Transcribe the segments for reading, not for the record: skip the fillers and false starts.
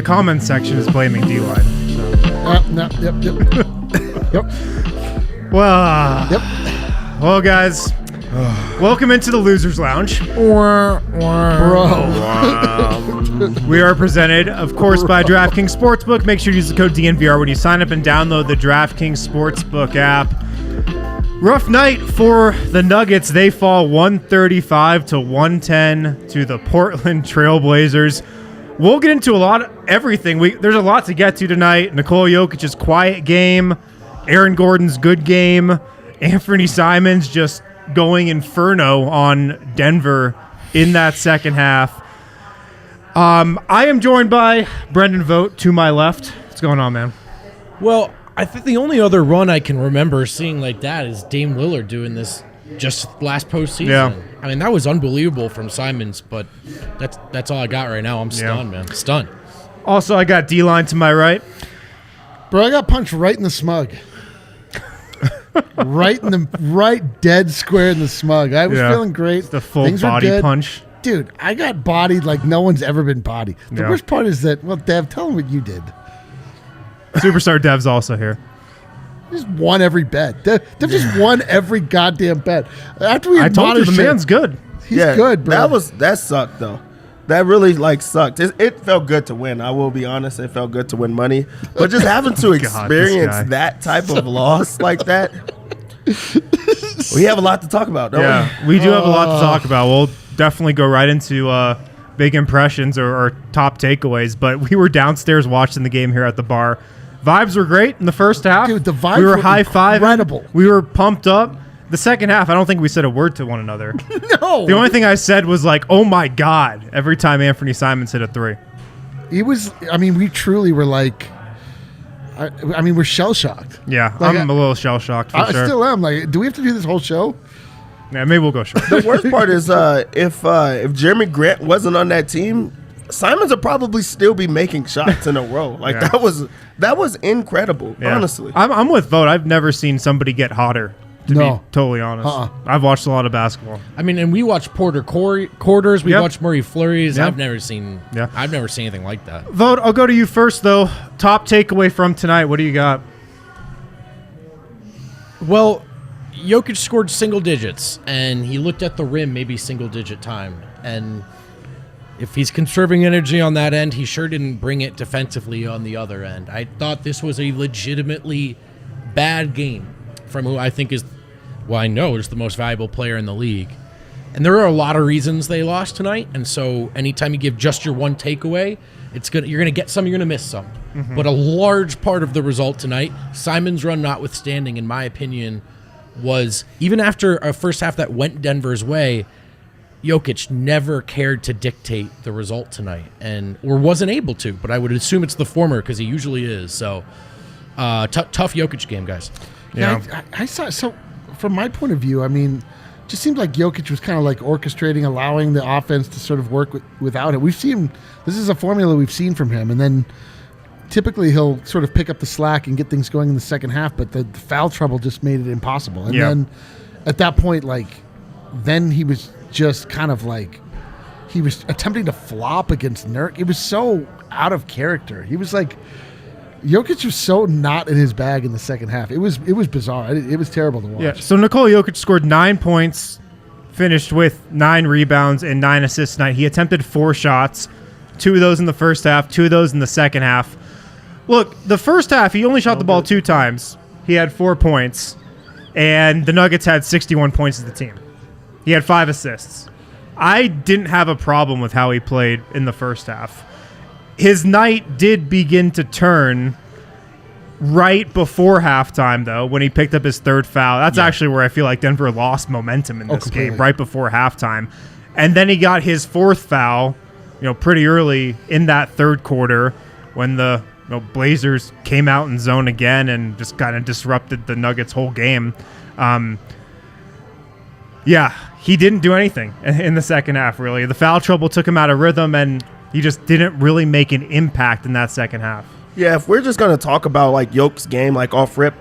the comment section is blaming D-line. Yep. Well, guys, welcome into the Losers Lounge. Bro. We are presented, of course, by DraftKings Sportsbook. Make sure to use the code DNVR when you sign up and download the DraftKings Sportsbook app. Rough night for the Nuggets. They fall 135-110 to the Portland Trailblazers. We'll get into everything. There's a lot to get to tonight. Nikola Jokic's quiet game, Aaron Gordon's good game, Anfernee Simons just going inferno on Denver in that second half. I am joined by Brendan Vogt to my left. What's going on, man? Well, I think the only other run I can remember seeing like that is Dame Lillard doing this just last postseason. Yeah. I mean, that was unbelievable from Simons, but that's all I got right now. I'm stunned, man. Stunned. Also, I got D-line to my right. Bro, I got punched right in the smug. right dead square in the smug. I was feeling great. It's the full Things body punch. Dude, I got bodied like no one's ever been bodied. The worst part is that, well, Dev, tell them what you did. Superstar Dev's also here. Just won every bet. Dev just won every goddamn bet. After we I told you the man's good. He's good, bro. That sucked though. That really sucked. It felt good to win. I will be honest. It felt good to win money, but just having to experience that type of loss like that, we have a lot to talk about. Don't we do have a lot to talk about. We'll definitely go right into big impressions or top takeaways. But we were downstairs watching the game here at the bar. Vibes were great in the first half. Dude, the vibes we were were high-fiving. incredible. We were pumped up. The second half, I don't think we said a word to one another. No. The only thing I said was like, oh my God, every time Anfernee Simons hit a three. We truly were like, we're shell-shocked. Yeah, Like, I'm a little shell-shocked for sure. I still am. Like, do we have to do this whole show? Yeah, maybe we'll go short. The worst part is if Jeremy Grant wasn't on that team, Simons would probably still be making shots in a row. That was incredible, honestly. I'm with Vogt. I've never seen somebody get hotter, to be totally honest. I've watched a lot of basketball. I mean, and we watched Porter quarters. We watched Murray flurries. Yep. I've never seen anything like that. Vogt, I'll go to you first, though. Top takeaway from tonight. What do you got? Well, Jokic scored single digits, and he looked at the rim maybe single-digit time. And if he's conserving energy on that end, he sure didn't bring it defensively on the other end. I thought this was a legitimately bad game from who I think I know is the most valuable player in the league. And there are a lot of reasons they lost tonight, and so anytime you give just your one takeaway, you're going to get some, you're going to miss some. Mm-hmm. But a large part of the result tonight, Simons' run notwithstanding, in my opinion, was even after a first half that went Denver's way, Jokic never cared to dictate the result tonight, or wasn't able to. But I would assume it's the former because he usually is. So tough Jokic game, guys. Yeah, I saw. So from my point of view, it just seemed like Jokic was kind of like orchestrating, allowing the offense to sort of work without it. We've seen this is a formula we've seen from him, and then typically he'll sort of pick up the slack and get things going in the second half. But the foul trouble just made it impossible. And then at that point, then he was just kind of he was attempting to flop against Nurk. It was so out of character. He was Jokic was so not in his bag in the second half. It was bizarre. It was terrible to watch. Yeah. So Nikola Jokic scored 9 points, finished with 9 rebounds and 9 assists tonight. He attempted 4 shots, 2 of those in the first half, 2 of those in the second half. Look, the first half he only shot the ball 2 times. He had 4 points, and the Nuggets had 61 points as the team. He had 5 assists. I didn't have a problem with how he played in the first half. His night did begin to turn right before halftime, though, when he picked up his 3rd foul. That's actually where I feel like Denver lost momentum in this game, right before halftime. And then he got his 4th foul, pretty early in that 3rd quarter when the Blazers came out in zone again and just kind of disrupted the Nuggets' whole game. He didn't do anything in the second half, really. The foul trouble took him out of rhythm, and he just didn't really make an impact in that second half. Yeah, if we're just going to talk about Jokic's game, off rip,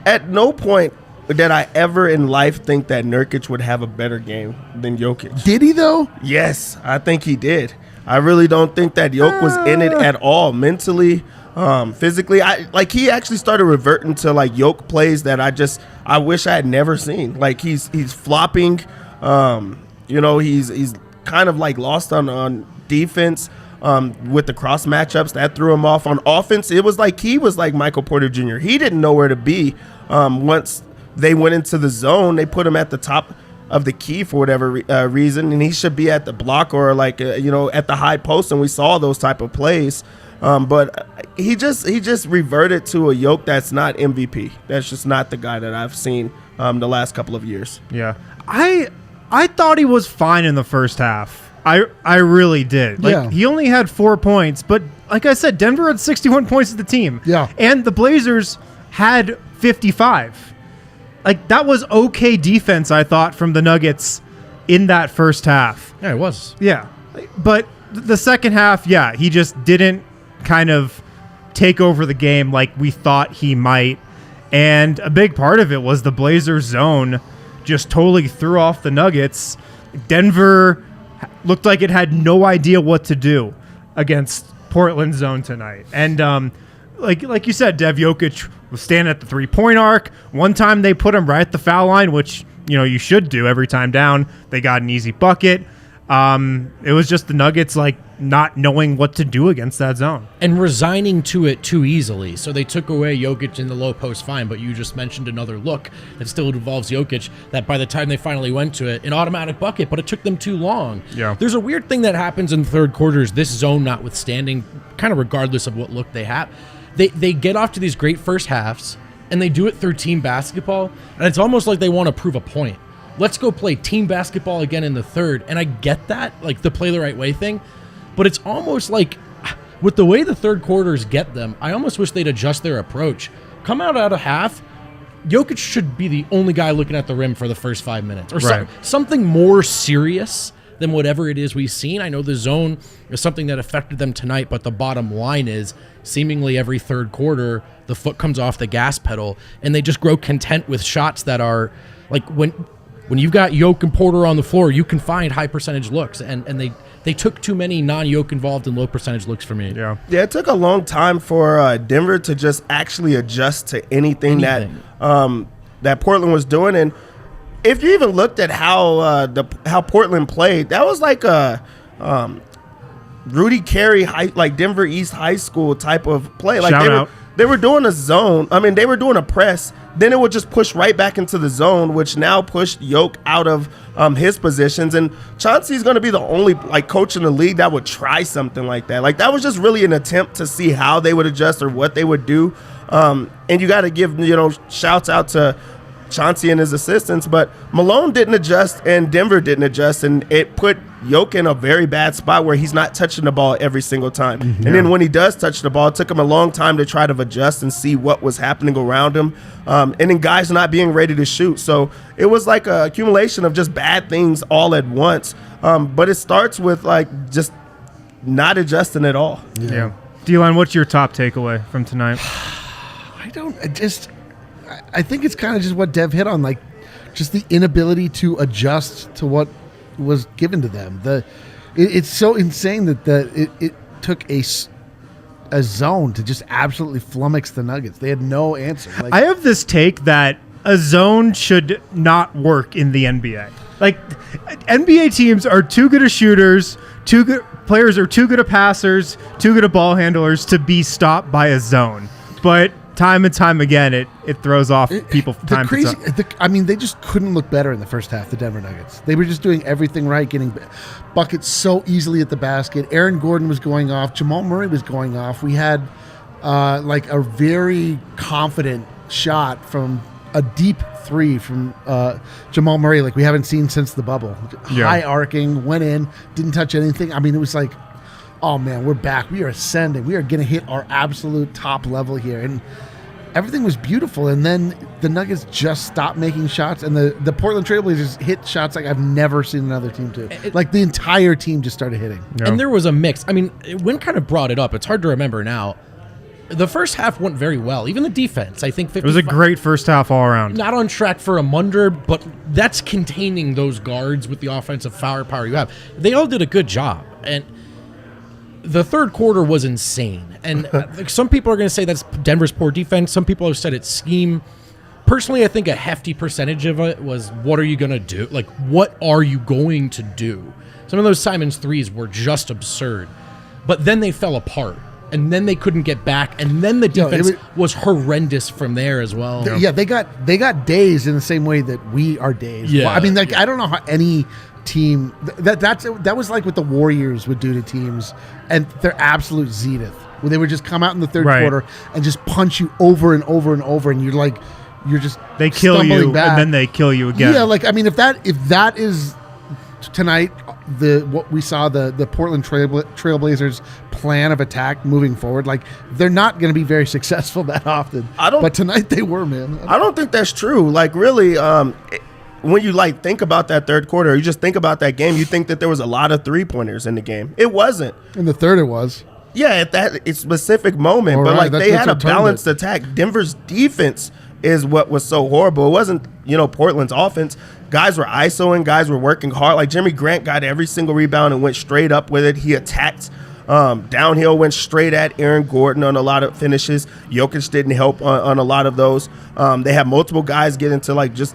at no point did I ever in life think that Nurkic would have a better game than Jokic. Did he, though? Yes, I think he did. I really don't think that Jokic was in it at all mentally, physically. He actually started reverting to like Jokic plays that I wish I had never seen. Like he's flopping, he's kind of like lost on defense. With the cross matchups that threw him off. On offense, it was like he was like Michael Porter Jr. He didn't know where to be. Once they went into the zone, they put him at the top of the key for whatever reason, and he should be at the block or like at the high post, and we saw those type of plays. But he just reverted to a Jokic that's not MVP. That's just not the guy that I've seen the last couple of years. Yeah, I thought he was fine in the first half. I really did. He only had 4 points, but like I said, Denver had 61 points as the team. Yeah. And the Blazers had 55. Like, that was okay defense, I thought, from the Nuggets in that first half. Yeah, it was. Yeah. But the second half, he just didn't kind of take over the game like we thought he might. And a big part of it was the Blazers zone just totally threw off the Nuggets. Denver looked like it had no idea what to do against Portland's zone tonight. And like you said, Dev, Jokic was standing at the 3-point arc. One time they put him right at the foul line, which you should do every time down. They got an easy bucket. It was just the Nuggets not knowing what to do against that zone. And resigning to it too easily. So they took away Jokic in the low post, fine, but you just mentioned another look that still involves Jokic that by the time they finally went to it, an automatic bucket, but it took them too long. Yeah. There's a weird thing that happens in third quarters, this zone notwithstanding, kind of regardless of what look they have. They get off to these great first halves, and they do it through team basketball, and it's almost like they want to prove a point. Let's go play team basketball again in the third, and I get that, like the play the right way thing, but it's almost like with the way the third quarters get them, I almost wish they'd adjust their approach. Come out of half, Jokic should be the only guy looking at the rim for the first 5 minutes, or something more serious than whatever it is we've seen. I know the zone is something that affected them tonight, but the bottom line is seemingly every third quarter, the foot comes off the gas pedal, and they just grow content with shots that are like when you've got Jokic and Porter on the floor, you can find high percentage looks, and they took too many non-Jokic involved and low percentage looks for me. Yeah, it took a long time for Denver to just actually adjust to anything. that Portland was doing. And if you even looked at how Portland played, that was like a Rudy Carey, like Denver East High School type of play. Like they were doing a zone. I mean, they were doing a press. Then it would just push right back into the zone, which now pushed Jokic out of his positions. And Chauncey's going to be the only coach in the league that would try something like that. Like, that was just really an attempt to see how they would adjust or what they would do. And you got to give shouts out to Chauncey and his assistants, but Malone didn't adjust and Denver didn't adjust, and it put Jokic in a very bad spot where he's not touching the ball every single time. Mm-hmm. And then when he does touch the ball, it took him a long time to try to adjust and see what was happening around him. And then guys not being ready to shoot. So it was like a accumulation of just bad things all at once. But it starts with just not adjusting at all. Yeah. D-Line, what's your top takeaway from tonight? I think it's kind of just what Dev hit on, just the inability to adjust to what was given to them. It's so insane that it took a zone to just absolutely flummox the Nuggets. They had no answer. I have this take that a zone should not work in the NBA. NBA teams are too good of shooters, players are too good of passers, too good of ball handlers to be stopped by a zone. But time and time again, it throws off people. They just couldn't look better in the first half, the Denver Nuggets. They were just doing everything right, getting buckets so easily at the basket. Aaron Gordon was going off. Jamal Murray was going off. We had a very confident shot from a deep three from Jamal Murray like we haven't seen since the bubble. Yeah. High arcing, went in, didn't touch anything. I mean, it was like, oh man, we're back. We are ascending. We are going to hit our absolute top level here. And everything was beautiful. And then the Nuggets just stopped making shots. And the Portland Trailblazers hit shots like I've never seen another team do. The entire team just started hitting. Yeah. And there was a mix. I mean, Wynn kind of brought it up. It's hard to remember now. The first half went very well. Even the defense, I think 55, it was a great first half all around. Not on track for a Munder, but that's containing those guards with the offensive firepower you have. They all did a good job. And the third quarter was insane. And some people are going to say that's Denver's poor defense. Some people have said it's scheme. Personally, I think a hefty percentage of it was, what are you going to do? Like, what are you going to do? Some of those Simons threes were just absurd. But then they fell apart. And then they couldn't get back. And then the defense was horrendous from there as well. They got dazed in the same way that we are dazed. Yeah. Well, I mean, like, I don't know how any team that was like what the Warriors would do to teams and their absolute zenith, where they would just come out in the third quarter and just punch you over and over and over, and you're just they kill you back. And then they kill you again. Yeah, like, I mean, if that is tonight what we saw the Portland Trailblazers plan of attack moving forward, like, they're not going to be very successful that often. But tonight they were, man. I don't think that's true. Like, really, when you like think about that third quarter, or you just think about that game, you think that there was a lot of 3-pointers in the game. It wasn't. In the third, it was. Yeah, at that specific moment, but like they had a balanced attack. Denver's defense is what was so horrible. It wasn't, Portland's offense. Guys were isoing, guys were working hard. Like, Jeremy Grant got every single rebound and went straight up with it. He attacked downhill, went straight at Aaron Gordon on a lot of finishes. Jokic didn't help on a lot of those. They had multiple guys get into like just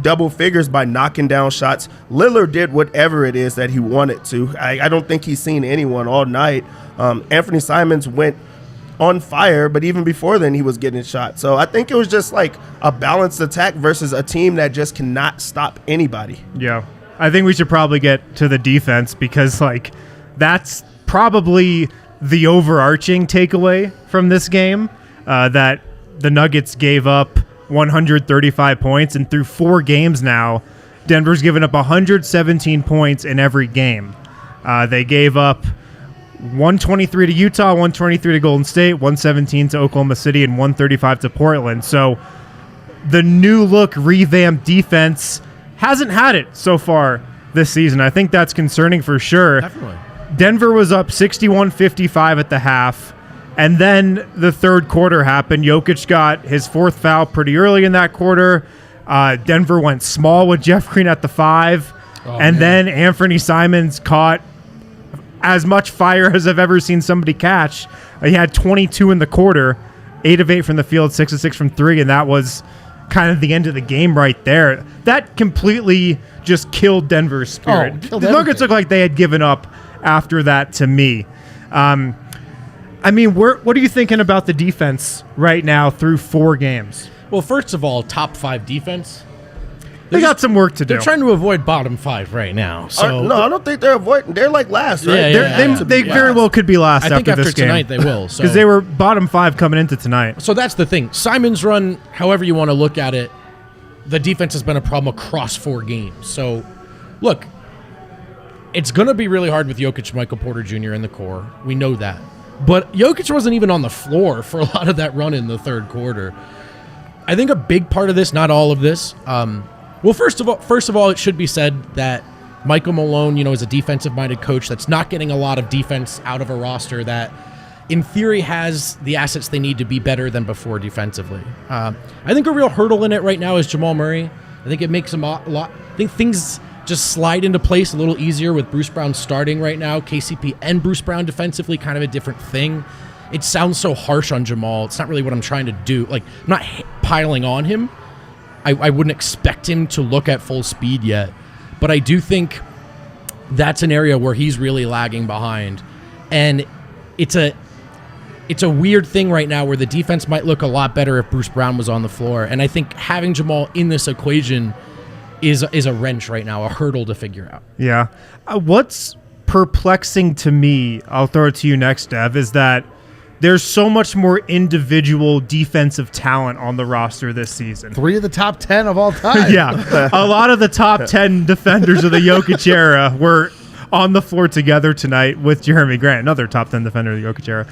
double figures by knocking down shots. Lillard did whatever it is that he wanted to. I don't think he's seen anyone all night. Anfernee Simons went on fire, but even before then he was getting shot. So I think it was just like a balanced attack versus a team that just cannot stop anybody. Yeah. I think we should probably get to the defense, because like that's probably the overarching takeaway from this game, that the Nuggets gave up 135 points, and through 4 games now, Denver's given up 117 points in every game. They gave up 123 to Utah, 123 to Golden State, 117 to Oklahoma City, and 135 to Portland. So the new look revamped defense hasn't had it so far this season. I think that's concerning for sure. Definitely. Denver was up 61-55 at the half, and then the third quarter happened. Jokic got his 4th foul pretty early in that quarter. Denver went small with Jeff Green at the 5, then Anfernee Simons caught as much fire as I've ever seen somebody catch. He had 22 in the quarter, 8 of 8 from the field, 6 of 6 from 3, and that was kind of the end of the game right there. That completely just killed Denver's spirit. The Nuggets looked like they had given up after that to me. I mean, what are you thinking about the defense right now through 4 games? Well, first of all, top 5 defense. They got some work to do. They're trying to avoid bottom 5 right now. So no, I don't think they're avoiding. They're like last, right? They very well could be last I think after this game. tonight they will. Because they were bottom 5 coming into tonight. So that's the thing. Simon's run, however you want to look at it, the defense has been a problem across 4 games. So, look, it's going to be really hard with Jokic, Michael Porter Jr. in the core. We know that. But Jokic wasn't even on the floor for a lot of that run in the third quarter. I think a big part of this, not all of this, well, first of all, it should be said that Michael Malone, is a defensive-minded coach that's not getting a lot of defense out of a roster that, in theory, has the assets they need to be better than before defensively. I think a real hurdle in it right now is Jamal Murray. I think it makes him a lot. I think things just slide into place a little easier with Bruce Brown starting right now. KCP and Bruce Brown defensively, kind of a different thing. It sounds so harsh on Jamal. It's not really what I'm trying to do. Like, I'm not piling on him. I wouldn't expect him to look at full speed yet. But I do think that's an area where he's really lagging behind. And it's a weird thing right now where the defense might look a lot better if Bruce Brown was on the floor. And I think having Jamal in this equation is a wrench right now, a hurdle to figure out. Yeah. What's perplexing to me, I'll throw it to you next, Dev, is that there's so much more individual defensive talent on the roster this season. 3 of the top 10 of all time. Yeah. A lot of the top 10 defenders of the Jokic era were on the floor together tonight with Jeremy Grant, another top 10 defender of the Jokic era.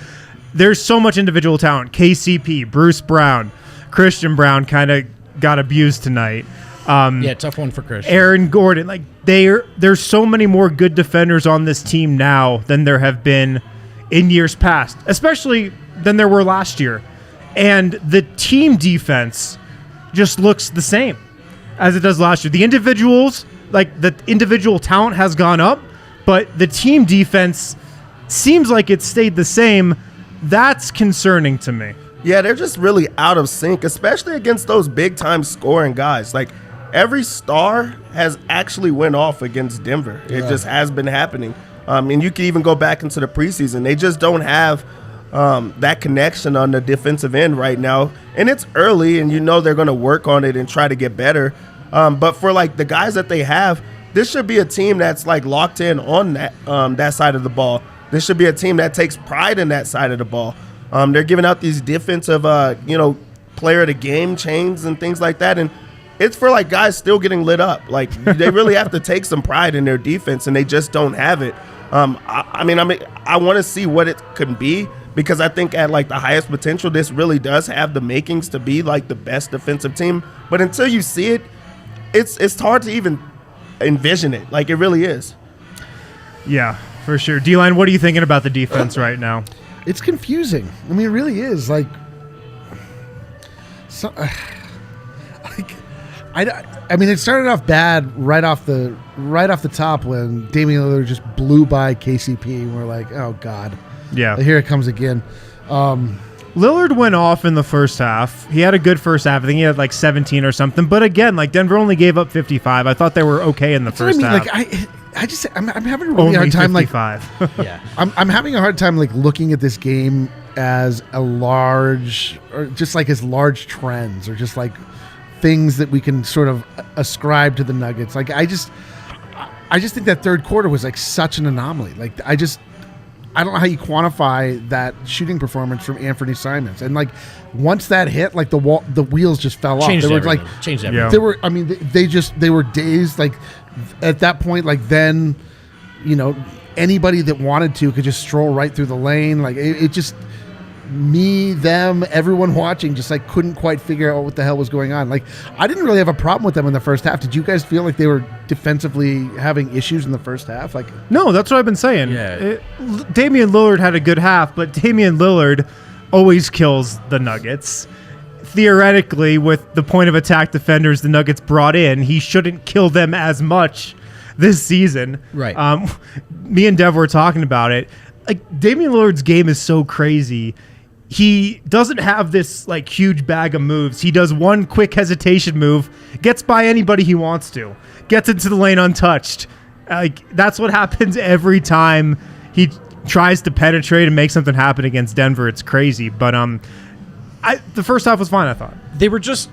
There's so much individual talent. KCP, Bruce Brown, Christian Brown kind of got abused tonight. Tough one for Christian. Aaron Gordon. Like, there's so many more good defenders on this team now than there have been in years past, especially than there were last year. And the team defense just looks the same as it does last year. The individual talent has gone up, but the team defense seems like it stayed the same. That's concerning to me. Yeah, they're just really out of sync, especially against those big-time scoring guys. Like, every star has actually went off against Denver. It just has been happening. And you can even go back into the preseason. They just don't have that connection on the defensive end right now. And it's early, and you know they're going to work on it and try to get better. But for, like, the guys that they have, this should be a team that's, like, locked in on that side of the ball. This should be a team that takes pride in that side of the ball. They're giving out these defensive, player of the game chains and things like that. And it's for, like, guys still getting lit up. Like, they really have to take some pride in their defense, and they just don't have it. I want to see what it could be, because I think at, like, the highest potential, this really does have the makings to be, like, the best defensive team. But until you see it, it's hard to even envision it. Like, it really is. Yeah, for sure. D-Line, what are you thinking about the defense right now? It's confusing. I mean, it really is. Like, I mean, it started off bad right off the top when Damian Lillard just blew by KCP, and we're like, oh God, yeah, here it comes again. Lillard went off in the first half. He had a good first half. I think he had like 17 or something. But again, like, Denver only gave up 55. I thought they were okay in the first half. Like, I'm having a really hard time. 55. Like, yeah, I'm having a hard time, like, looking at this game as a large, or just like as large trends, or just like things that we can sort of ascribe to the Nuggets. Like, I just think that third quarter was like such an anomaly. Like, I don't know how you quantify that shooting performance from Anfernee Simons. And, like, once that hit, like, the wheels just fell off. Changed everything. Everything. Yeah. They were, I mean, they were dazed. Like, at that point, like, then, anybody that wanted to could just stroll right through the lane. Like, it just, them, everyone watching just, like, couldn't quite figure out what the hell was going on. Like, I didn't really have a problem with them in the first half. Did you guys feel like they were defensively having issues in the first half? Like, no, that's what I've been saying. Yeah. Damian Lillard had a good half, but Damian Lillard always kills the Nuggets. Theoretically, with the point of attack defenders the Nuggets brought in, he shouldn't kill them as much this season. Right. Me and Dev were talking about it. Like, Damian Lillard's game is so crazy. He doesn't have this, like, huge bag of moves. He does one quick hesitation move, gets by anybody he wants to, gets into the lane untouched. Like, that's what happens every time he tries to penetrate and make something happen against Denver. It's crazy. But the first half was fine, I thought. They were just,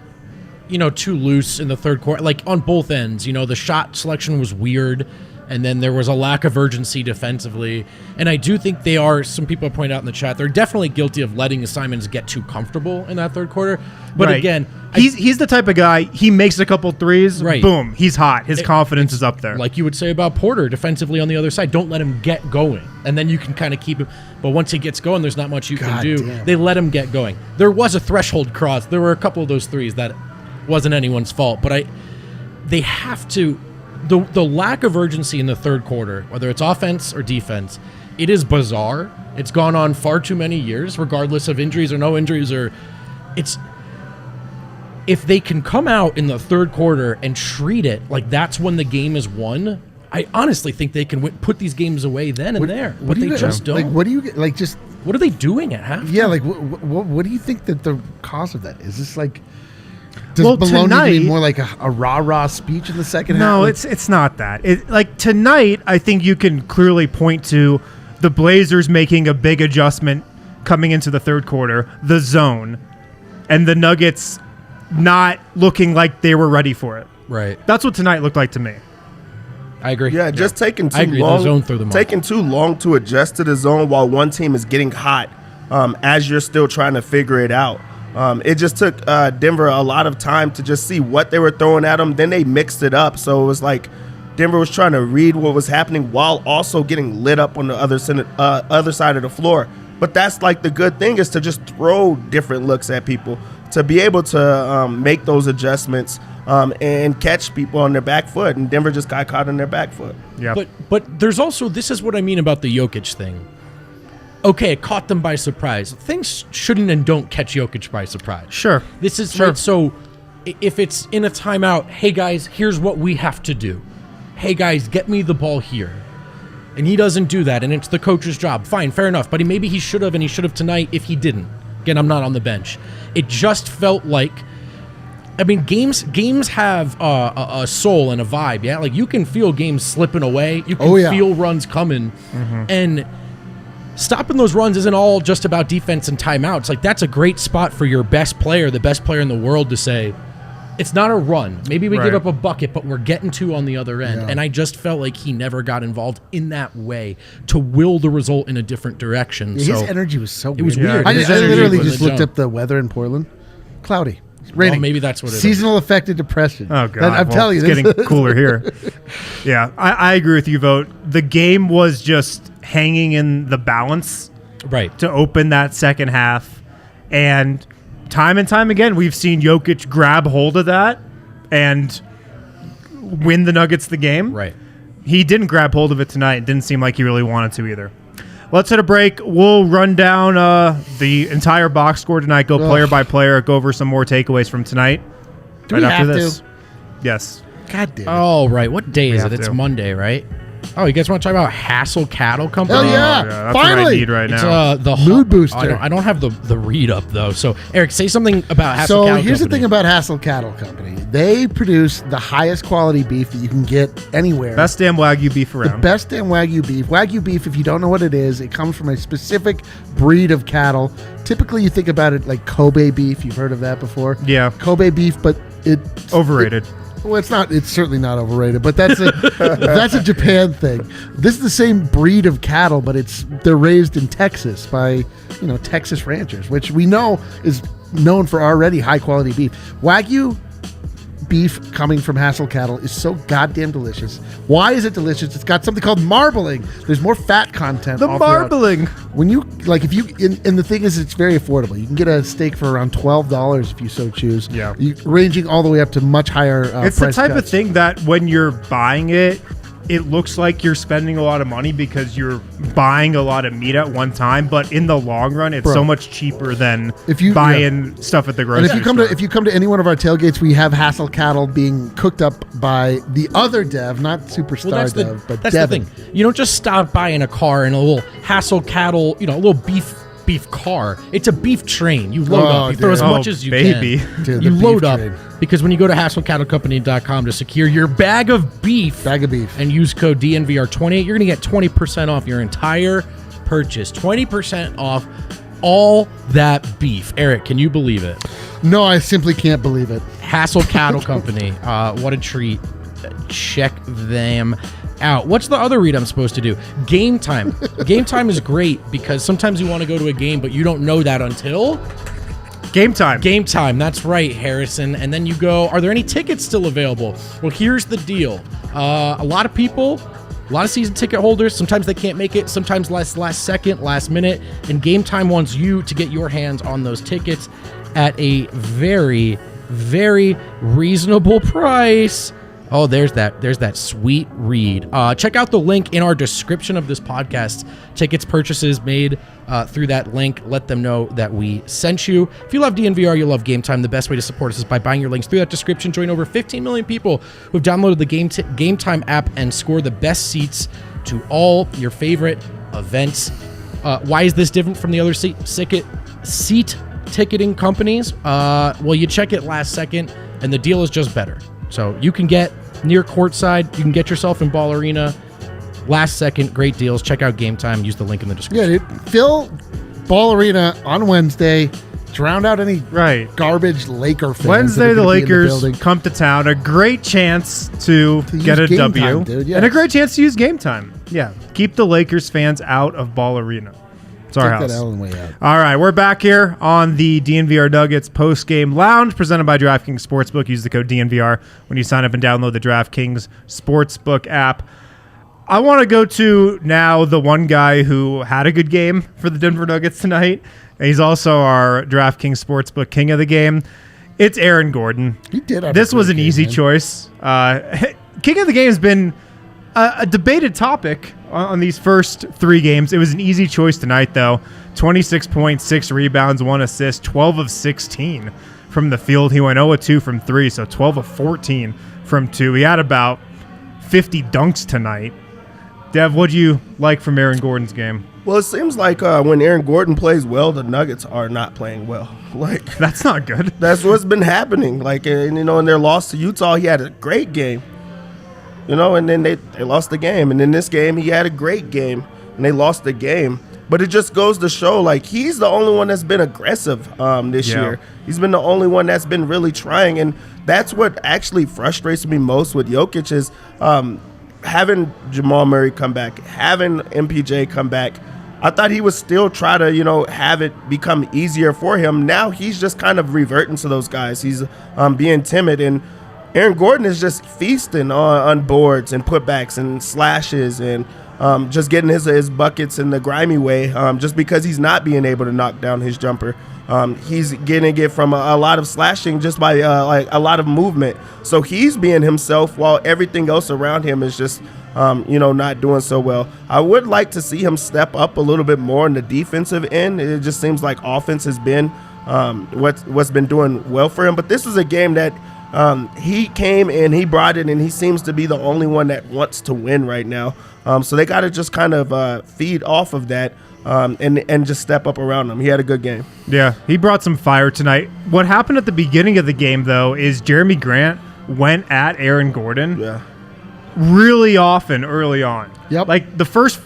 too loose in the third quarter. Like, on both ends, the shot selection was weird. And then there was a lack of urgency defensively. And I do think some people point out in the chat, they're definitely guilty of letting Simons get too comfortable in that third quarter. But right. Again, he's the type of guy, he makes a couple threes, right. Boom, he's hot. His confidence is up there. Like you would say about Porter defensively on the other side. Don't let him get going. And then you can kind of keep him. But once he gets going, there's not much you can do. Damn. They let him get going. There was a threshold cross. There were a couple of those threes that wasn't anyone's fault. But they have to... The lack of urgency in the third quarter, whether it's offense or defense, it is bizarre. It's gone on far too many years, regardless of injuries or no injuries. If they can come out in the third quarter and treat it like that's when the game is won, I honestly think they can put these games away then and there. But they just don't. Like, what do you like? Just what are they doing at halftime? Yeah, like what do you think that the cause of that is? This like. Does well, Maloney tonight, need more like a rah-rah speech in the second half? No, Like, it's not that. Like, tonight, I think you can clearly point to the Blazers making a big adjustment coming into the third quarter, the zone, and the Nuggets not looking like they were ready for it. Right. That's what tonight looked like to me. I agree. Yeah, just taking too long. The zone threw them taking too long to adjust to the zone while one team is getting hot as you're still trying to figure it out. It just took Denver a lot of time to just see what they were throwing at them. Then they mixed it up. So it was like Denver was trying to read what was happening while also getting lit up on the other side of the floor. But that's like the good thing is to just throw different looks at people, to be able to make those adjustments and catch people on their back foot. And Denver just got caught on their back foot. Yeah. But there's also, this is what I mean about the Jokic thing. Okay, it caught them by surprise. Things shouldn't and don't catch Jokic by surprise. Sure. This is right. So if it's in a timeout, hey guys, here's what we have to do. Hey guys, get me the ball here. And he doesn't do that, and it's the coach's job. Fine, fair enough. But maybe he should have, and he should have tonight if he didn't. Again, I'm not on the bench. It just felt like, I mean, games have a soul and a vibe, yeah? Like, you can feel games slipping away. You can feel runs coming. And stopping those runs isn't all just about defense and timeouts. Like, that's a great spot for your best player, the best player in the world, to say, it's not a run. Maybe we give up a bucket, but we're getting two on the other end. Yeah. And I just felt like he never got involved in that way to will the result in a different direction. Yeah, his energy was so weird. It was weird. I literally just looked up the weather in Portland. Cloudy. Raining. Well, maybe that's what it is. Seasonal affected depression. Oh, God. I'm telling you. It's getting cooler here. Yeah, I agree with you, Vogt. The game was just hanging in the balance to open that second half. And time and time again, we've seen Jokic grab hold of that and win the Nuggets the game. Right. He didn't grab hold of it tonight. It didn't seem like he really wanted to either. Let's hit a break. We'll run down the entire box score tonight, go player by player, go over some more takeaways from tonight. Do we have to? Yes. God damn it. Oh, right. What day is it? It's to. Monday, right? Oh, you guys want to talk about Hassel Cattle Company? Hell yeah. That's Finally. what I need right now. It's the mood booster. I don't have the read up though. So Eric, say something about Hassel Cattle here's Company. the thing about Hassel Cattle Company. They produce the highest quality beef that you can get anywhere. Best damn Wagyu beef around. The best damn Wagyu beef. Wagyu beef, if you don't know what it is, it comes from a specific breed of cattle. Typically, you think about it like Kobe beef. You've heard of that before? Yeah. Kobe beef, but it's overrated. Well, it's not. It's certainly not overrated, but that's a Japan thing. This is the same breed of cattle, but they're raised in Texas by Texas ranchers, which we know is known for already high quality beef. Wagyu beef coming from Hassel Cattle is so goddamn delicious. Why is it delicious? It's got something called marbling. There's more fat content. The marbling. When you and the thing is, it's very affordable. You can get a steak for around $12 if you so choose. Yeah, ranging all the way up to much higher. It's price the type cuts. of thing that when you're buying it, it looks like you're spending a lot of money because you're buying a lot of meat at one time, but in the long run, it's so much cheaper than buying stuff at the grocery store. And if you come to any one of our tailgates, we have Hassel Cattle being cooked up by the other Dev, not Superstar Dev, but that's Devin. the thing. You don't just stop buying a car in a little Hassel Cattle, a little beef car. It's a beef train. You load up. You throw as much as you can. Dude, you load up train. because when you go to hasslecattlecompany.com to secure your bag of beef and use code DNVR28, you're going to get 20% off your entire purchase. 20% off all that beef. Eric, can you believe it? No, I simply can't believe it. Hassel Cattle Company. What a treat. Check them out. What's the other read I'm supposed to do? Game time. Game time is great because sometimes you want to go to a game, but you don't know that until game time. Game time. That's right, Harrison. And then you go, are there any tickets still available? Well, here's the deal. A lot of season ticket holders, sometimes they can't make it, sometimes last second, last minute, and Game Time wants you to get your hands on those tickets at a very, very reasonable price. Oh, there's that sweet read. Check out the link in our description of this podcast. Tickets purchases made through that link. Let them know that we sent you. If you love DNVR, you love Game Time. The best way to support us is by buying your links through that description. Join over 15 million people who've downloaded the Game Time app and score the best seats to all your favorite events. Why is this different from the other seat ticketing companies? Well, you check it last second, and the deal is just better. So you can get near courtside. You can get yourself in Ball Arena. Last second, great deals. Check out Game Time. Use the link in the description. Yeah, dude. Fill Ball Arena on Wednesday. Drown out any garbage Laker fans. Wednesday, the Lakers come to town. A great chance to get a W. Time, dude, yes. And a great chance to use Game Time. Yeah. Keep the Lakers fans out of Ball Arena. It's our house. That Allen way out. All right, we're back here on the DNVR Nuggets post-game lounge presented by DraftKings Sportsbook. Use the code DNVR when you sign up and download the DraftKings Sportsbook app. I want to go to now the one guy who had a good game for the Denver Nuggets tonight. And he's also our DraftKings Sportsbook king of the game. It's Aaron Gordon. He did have this was an easy choice. King of the game has been a debated topic on these first three games. It was an easy choice tonight, though. 26 points, 6 rebounds, 1 assist, 12 of 16 from the field. He went 0 of 2 from 3, so 12 of 14 from 2. He had about 50 dunks tonight. Dev, what do you like from Aaron Gordon's game? Well, it seems like when Aaron Gordon plays well, the Nuggets are not playing well. Like That's not good. that's what's been happening. Like in their loss to Utah, he had a great game. And then they lost the game. And in this game, he had a great game, and they lost the game. But it just goes to show, like, he's the only one that's been aggressive this year. He's been the only one that's been really trying, and that's what actually frustrates me most with Jokic is having Jamal Murray come back, having MPJ come back. I thought he would still try to, have it become easier for him. Now he's just kind of reverting to those guys. He's being timid, and Aaron Gordon is just feasting on boards and putbacks and slashes and just getting his buckets in the grimy way just because he's not being able to knock down his jumper. He's getting it from a lot of slashing just by like a lot of movement. So he's being himself while everything else around him is just not doing so well. I would like to see him step up a little bit more on the defensive end. It just seems like offense has been what's been doing well for him. But this is a game that he came and he brought it, and he seems to be the only one that wants to win right now. So they got to just kind of feed off of that and just step up around him. He had a good game. Yeah, he brought some fire tonight. What happened at the beginning of the game, though, is Jeremy Grant went at Aaron Gordon really often early on. Yep. Like the first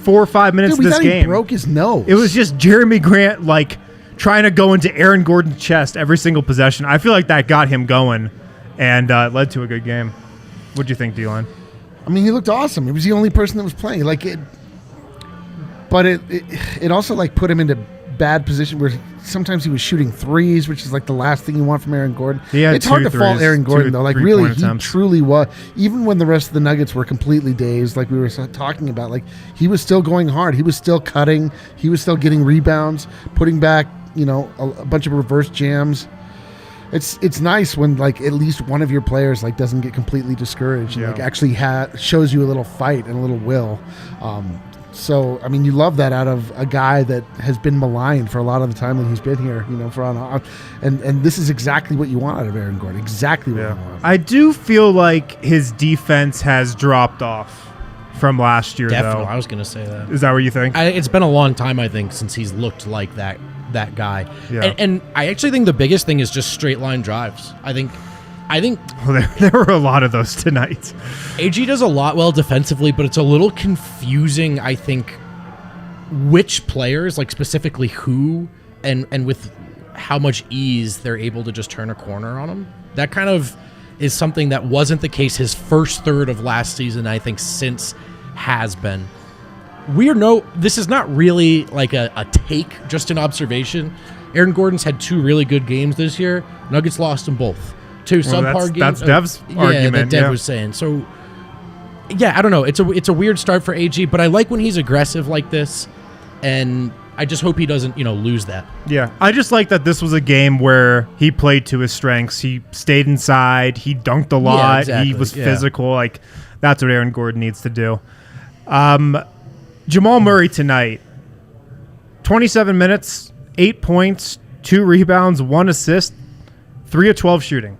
4 or 5 minutes of this game. He broke his nose. It was just Jeremy Grant, like, trying to go into Aaron Gordon's chest every single possession. I feel like that got him going and led to a good game. What'd you think, D-Line? I mean, he looked awesome. He was the only person that was playing. Like it, but it also like put him into bad position where sometimes he was shooting threes, which is like the last thing you want from Aaron Gordon. It's hard to fault Aaron Gordon though. Like really, he attempts. truly was. Even when the rest of the Nuggets were completely dazed, like we were talking about, like he was still going hard. He was still cutting. He was still getting rebounds, putting back, a bunch of reverse jams. It's nice when like at least one of your players like doesn't get completely discouraged and like actually shows you a little fight and a little will. So I mean, you love that out of a guy that has been maligned for a lot of the time that he's been here. And this is exactly what you want out of Aaron Gordon. Exactly what you want. I do feel like his defense has dropped off from last year. Definitely, though. I was going to say that. Is that what you think? It's been a long time, I think, since he's looked like that guy. Yeah. And I actually think the biggest thing is just straight line drives. I think well, there were a lot of those tonight. AG does a lot well defensively, but it's a little confusing, I think, which players, like specifically who, and with how much ease they're able to just turn a corner on him. That kind of is something that wasn't the case his first third of last season, I think, since has been. This is not really like a take, just an observation. Aaron Gordon's had 2 really good games this year. Nuggets lost them both. 2 subpar games. That's Dev's argument. That Dev was saying. So, yeah, I don't know. It's a weird start for AG, but I like when he's aggressive like this, and I just hope he doesn't, lose that. Yeah, I just like that this was a game where he played to his strengths. He stayed inside. He dunked a lot. Yeah, exactly. He was physical. Like, that's what Aaron Gordon needs to do. Jamal Murray tonight, 27 minutes, 8 points, 2 rebounds, 1 assist, 3 of 12 shooting.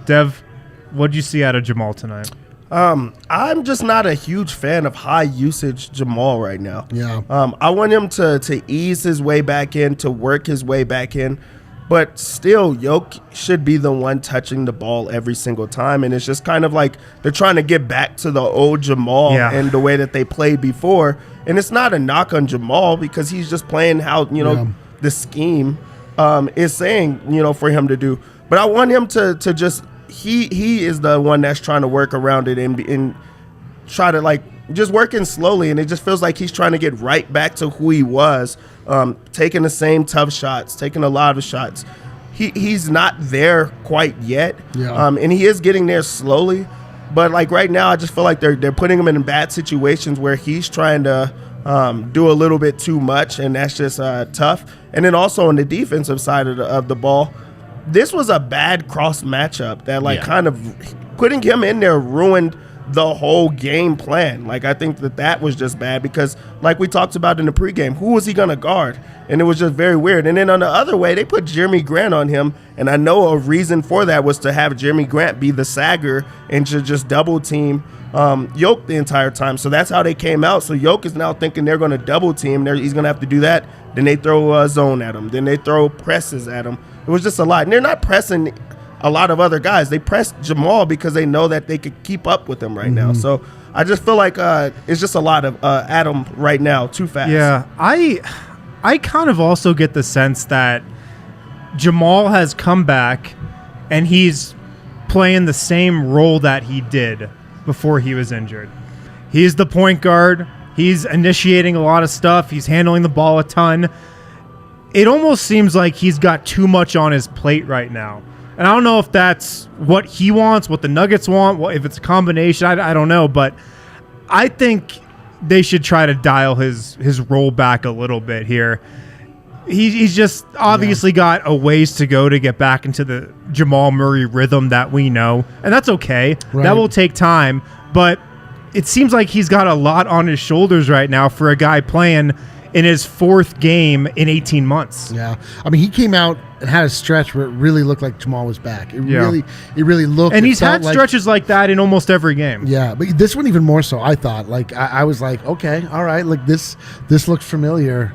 Dev, what did you see out of Jamal tonight? I'm just not a huge fan of high usage Jamal right now. Yeah. I want him to ease his way back in, to work his way back in. But still, Jokic should be the one touching the ball every single time. And it's just kind of like they're trying to get back to the old Jamal and the way that they played before. And it's not a knock on Jamal because he's just playing how, the scheme is saying, for him to do. But I want him to just he is the one that's trying to work around it and try to like just working slowly. And it just feels like he's trying to get right back to who he was. Taking the same tough shots, taking a lot of shots. He's not there quite yet, and he is getting there slowly. But like right now, I just feel like they're putting him in bad situations where he's trying to do a little bit too much, and that's just tough. And then also on the defensive side of the ball, this was a bad cross matchup that kind of putting him in there ruined the whole game plan. Like, I think that was just bad because, like we talked about in the pregame, who was he going to guard? And it was just very weird. And then on the other way, they put Jeremy Grant on him, and I know a reason for that was to have Jeremy Grant be the sagger and to just double team Jokic the entire time. So that's how they came out. So Jokic is now thinking they're going to double team. He's going to have to do that. Then they throw zone at him. Then they throw presses at him. It was just a lot. And they're not pressing a lot of other guys. They pressed Jamal because they know that they could keep up with him right now. So I just feel like it's just a lot of Adam right now, too fast. Yeah, I kind of also get the sense that Jamal has come back and he's playing the same role that he did before he was injured. He's the point guard. He's initiating a lot of stuff. He's handling the ball a ton. It almost seems like he's got too much on his plate right now. And I don't know if that's what he wants, what the Nuggets want, if it's a combination. I don't know. But I think they should try to dial his role back a little bit here. He's just obviously got a ways to go to get back into the Jamal Murray rhythm that we know. And that's okay. Right. That will take time. But it seems like he's got a lot on his shoulders right now for a guy playing in his fourth game in 18 months. Yeah. I mean, he came out and had a stretch where it really looked like Jamal was back. It really looked. And he's had stretches like that in almost every game. Yeah, but this one even more so, I thought. Like, I was like, okay, all right, like this looks familiar.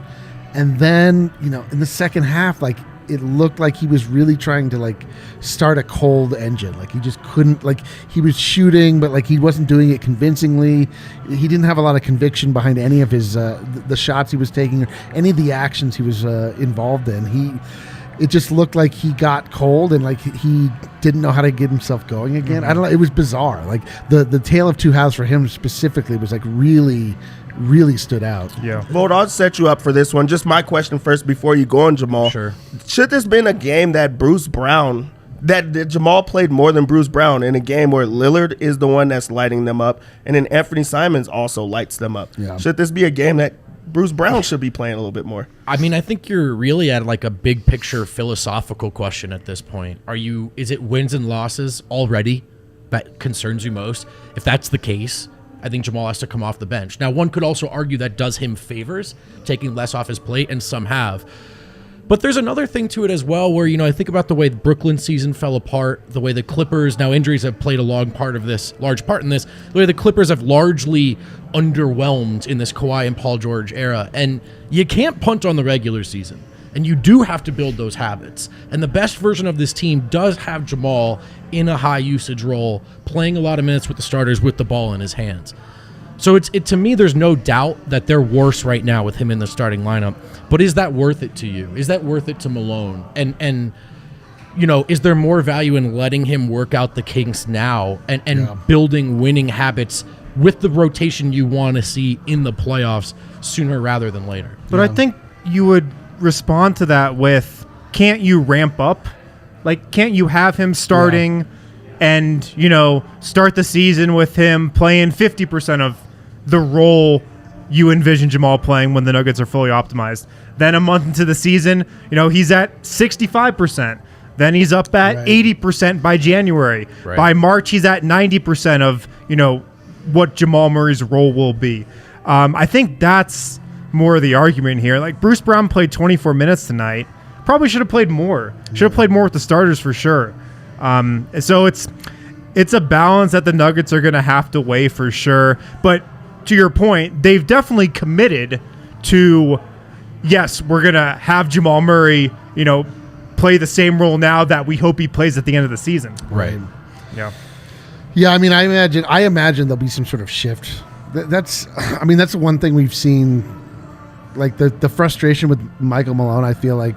And then, in the second half, like, it looked like he was really trying to, like, start a cold engine. Like, he just couldn't, like, he was shooting, but, like, he wasn't doing it convincingly. He didn't have a lot of conviction behind any of his, the shots he was taking or any of the actions he was involved in. It just looked like he got cold and, like, he didn't know how to get himself going again. I don't know. It was bizarre. Like, the tale of two halves for him specifically was, like, really stood out. Yeah. Vogt, I'll set you up for this one. Just my question first before you go on, Jamal. Sure. Should this been a game that that Jamal played more than Bruce Brown in a game where Lillard is the one that's lighting them up and then Anfernee Simons also lights them up? Yeah. Should this be a game that Bruce Brown should be playing a little bit more? I mean, I think you're really at like a big picture philosophical question at this point. Is it wins and losses already that concerns you most? If that's the case, I think Jamal has to come off the bench. Now, one could also argue that does him favors, taking less off his plate, and some have. But there's another thing to it as well where, I think about the way the Brooklyn season fell apart, the way the Clippers, now injuries have played a large part in this, the way the Clippers have largely underwhelmed in this Kawhi and Paul George era. And you can't punt on the regular season. And you do have to build those habits. And the best version of this team does have Jamal in a high usage role, playing a lot of minutes with the starters with the ball in his hands. So to me, there's no doubt that they're worse right now with him in the starting lineup. But is that worth it to you? Is that worth it to Malone? And is there more value in letting him work out the kinks now and building winning habits with the rotation you want to see in the playoffs sooner rather than later? But I think you would respond to that with, can't you ramp up? Like, can't you have him starting and, start the season with him playing 50% of the role you envision Jamal playing when the Nuggets are fully optimized? Then a month into the season, he's at 65%. Then he's up at 80% by January. Right. By March, he's at 90% of, what Jamal Murray's role will be. I think that's more of the argument here. Like, Bruce Brown played 24 minutes tonight. Probably should have played more. Should have played more with the starters for sure. So it's a balance that the Nuggets are going to have to weigh for sure. But to your point, they've definitely committed to, yes, we're going to have Jamal Murray, play the same role now that we hope he plays at the end of the season. Right. Yeah. Yeah, I mean, I imagine there'll be some sort of shift. That's the one thing we've seen, like the frustration with Michael Malone, I feel like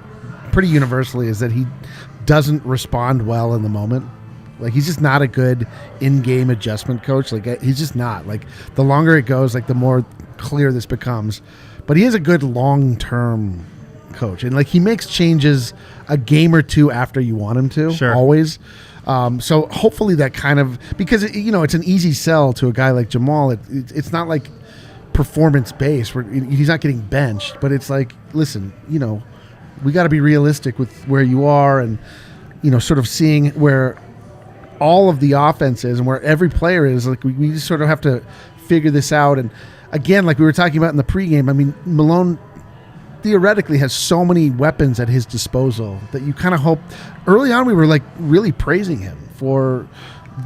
pretty universally, is that he doesn't respond well in the moment. Like, he's just not a good in-game adjustment coach. Like, he's just not. Like, the longer it goes, like, the more clear this becomes. But he is a good long-term coach. And, like, he makes changes a game or two after you want him to, always. So hopefully that kind of, because, it's an easy sell to a guy like Jamal. It's not like performance-based where he's not getting benched. But it's like, listen, we got to be realistic with where you are and, sort of seeing where all of the offense is and where every player is. Like we just sort of have to figure this out. And again, like we were talking about in the pregame, I mean, Malone theoretically has so many weapons at his disposal that you kind of hope. Early on, we were like really praising him for,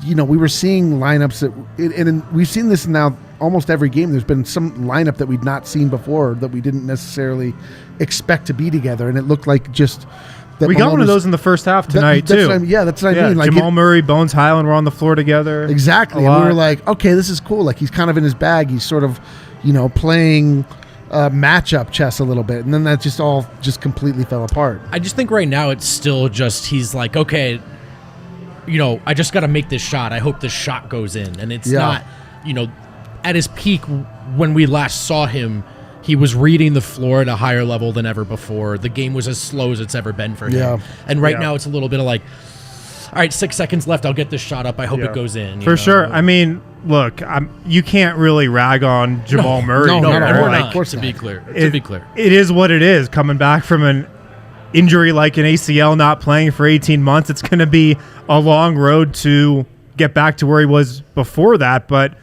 we were seeing lineups and we've seen this now almost every game. There's been some lineup that we'd not seen before that we didn't necessarily expect to be together, and it looked like just that we got one of those in the first half tonight too. That's what I mean. Like Jamal Murray, Bones Highland were on the floor together. Exactly. And we were like, okay, this is cool. Like he's kind of in his bag. He's sort of, playing matchup chess a little bit, and then that just completely fell apart. I just think right now it's still just he's like, okay, I just got to make this shot. I hope this shot goes in, and it's not, at his peak when we last saw him. He was reading the floor at a higher level than ever before. The game was as slow as it's ever been for him. Yeah. And right now it's a little bit of like, all right, 6 seconds left. I'll get this shot up. I hope it goes in. For sure. I mean, look, you can't really rag on Jamal Murray. No, here. we're Like, not. To be clear. It is what it is. Coming back from an injury like an ACL, not playing for 18 months, it's going to be a long road to get back to where he was before that. But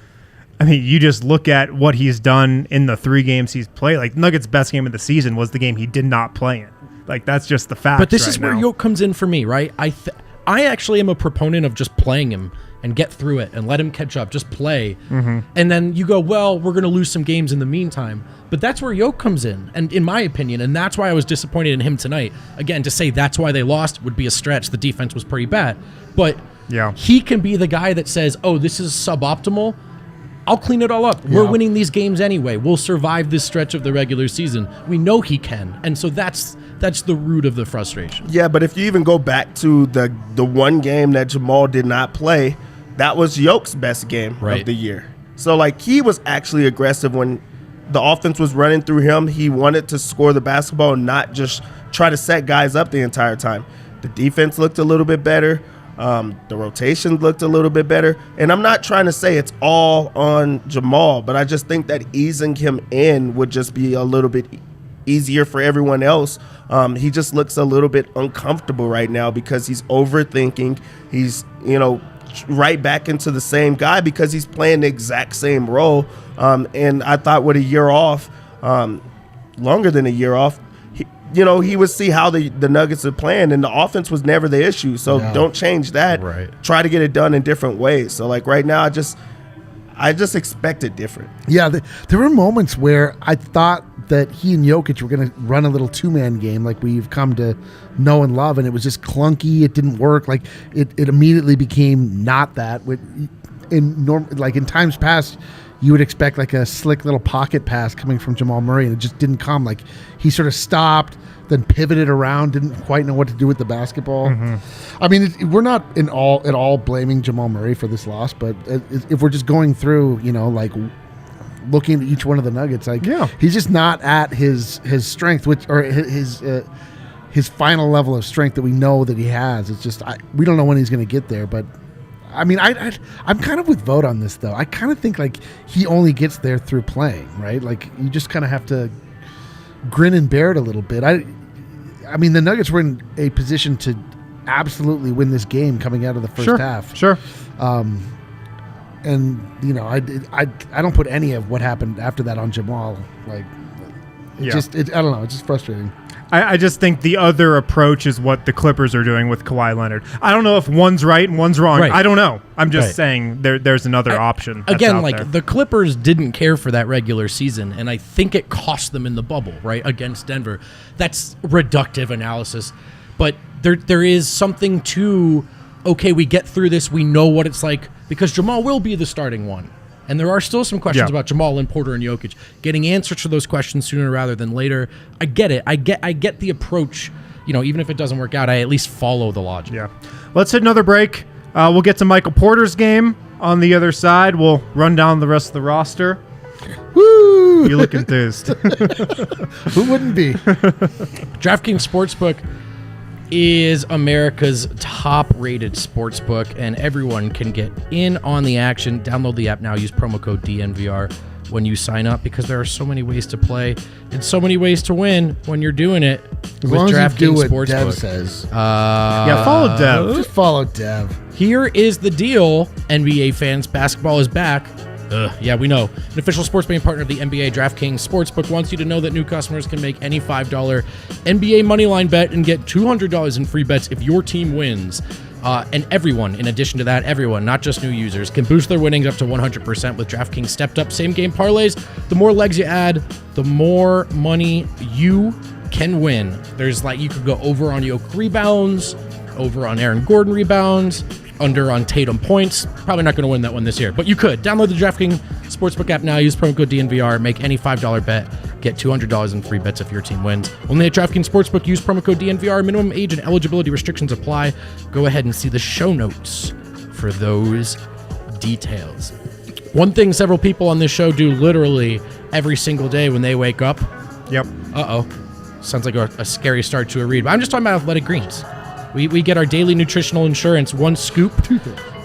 I mean, you just look at what he's done in the 3 games he's played. Like, Nuggets' best game of the season was the game he did not play in. Like, that's just the fact. But this is where Yoke comes in for me, right? I actually am a proponent of just playing him and get through it and let him catch up. Just play. Mm-hmm. And then you go, well, we're going to lose some games in the meantime. But that's where Yoke comes in, and in my opinion, and that's why I was disappointed in him tonight. Again, to say that's why they lost would be a stretch. The defense was pretty bad. But he can be the guy that says, oh, this is suboptimal. I'll clean it all up. We're winning these games anyway. We'll survive this stretch of the regular season. We know he can. And so that's the root of the frustration. Yeah, but if you even go back to the one game that Jamal did not play, that was Yoke's best game of the year. So, like, he was actually aggressive when the offense was running through him. He wanted to score the basketball and not just try to set guys up the entire time. The defense looked a little bit better. The rotation looked a little bit better. And I'm not trying to say it's all on Jamal, but I just think that easing him in would just be a little bit easier for everyone else. He just looks a little bit uncomfortable right now because he's overthinking. He's, right back into the same guy because he's playing the exact same role. And I thought with a year off, longer than a year off, he would see how the Nuggets are playing, and the offense was never the issue. So don't change that. Right. Try to get it done in different ways. So, like, right now, I just expect it different. Yeah, there were moments where I thought that he and Jokic were going to run a little 2-man game like we've come to know and love, and it was just clunky. It didn't work. Like, it immediately became not that. In times past, you would expect like a slick little pocket pass coming from Jamal Murray, and it just didn't come. Like, he sort of stopped, then pivoted around, didn't quite know what to do with the basketball. Mm-hmm. I mean, we're not at all blaming Jamal Murray for this loss, but if we're just going through, like looking at each one of the Nuggets, he's just not at his strength, his final level of strength that we know that he has. It's just we don't know when he's going to get there, but. I mean, I'm kind of with Vogt on this, though. I kind of think, like, he only gets there through playing, right? Like, you just kind of have to grin and bear it a little bit. I mean, the Nuggets were in a position to absolutely win this game coming out of the first half. Sure. And, I don't put any of what happened after that on Jamal. Like, I don't know. It's just frustrating. I just think the other approach is what the Clippers are doing with Kawhi Leonard. I don't know if one's right and one's wrong. Right. I don't know. I'm just saying there's another option. Again, like, the Clippers didn't care for that regular season, and I think it cost them in the bubble, right, against Denver. That's reductive analysis. But there is something to, okay, we get through this, we know what it's like, because Jamal will be the starting one. And there are still some questions about Jamal and Porter and Jokic. Getting answers to those questions sooner rather than later. I get it. I get the approach. Even if it doesn't work out, I at least follow the logic. Yeah. Let's hit another break. We'll get to Michael Porter's game on the other side. We'll run down the rest of the roster. Woo! You look enthused. Who wouldn't be? DraftKings Sportsbook is America's top-rated sportsbook, and everyone can get in on the action. Download the app now. Use promo code DNVR when you sign up, because there are so many ways to play and so many ways to win when you're doing it As with long as you do DraftKings what Dev Sportsbook. says. Follow Dev. Just follow Dev. Here is the deal, NBA fans. Basketball is back. Yeah, we know. An official sports betting partner of the NBA, DraftKings Sportsbook, wants you to know that new customers can make any $5 NBA moneyline bet and get $200 in free bets if your team wins. And everyone, in addition to that, everyone, not just new users, can boost their winnings up to 100% with DraftKings stepped-up same-game parlays. The more legs you add, the more money you can win. There's you could go over on Jokic rebounds, over on Aaron Gordon rebounds, under on Tatum points. Probably not going to win that one this year, but you could. Download the DraftKings Sportsbook app now. Use promo code DNVR. Make any $5 bet. Get $200 in free bets if your team wins. Only at DraftKings Sportsbook. Use promo code DNVR. Minimum age and eligibility restrictions apply. Go ahead and see the show notes for those details. One thing several people on this show do literally every single day when they wake up. Yep. Sounds like a scary start to a read. But I'm just talking about Athletic Greens. We get our daily nutritional insurance, 1 scoop,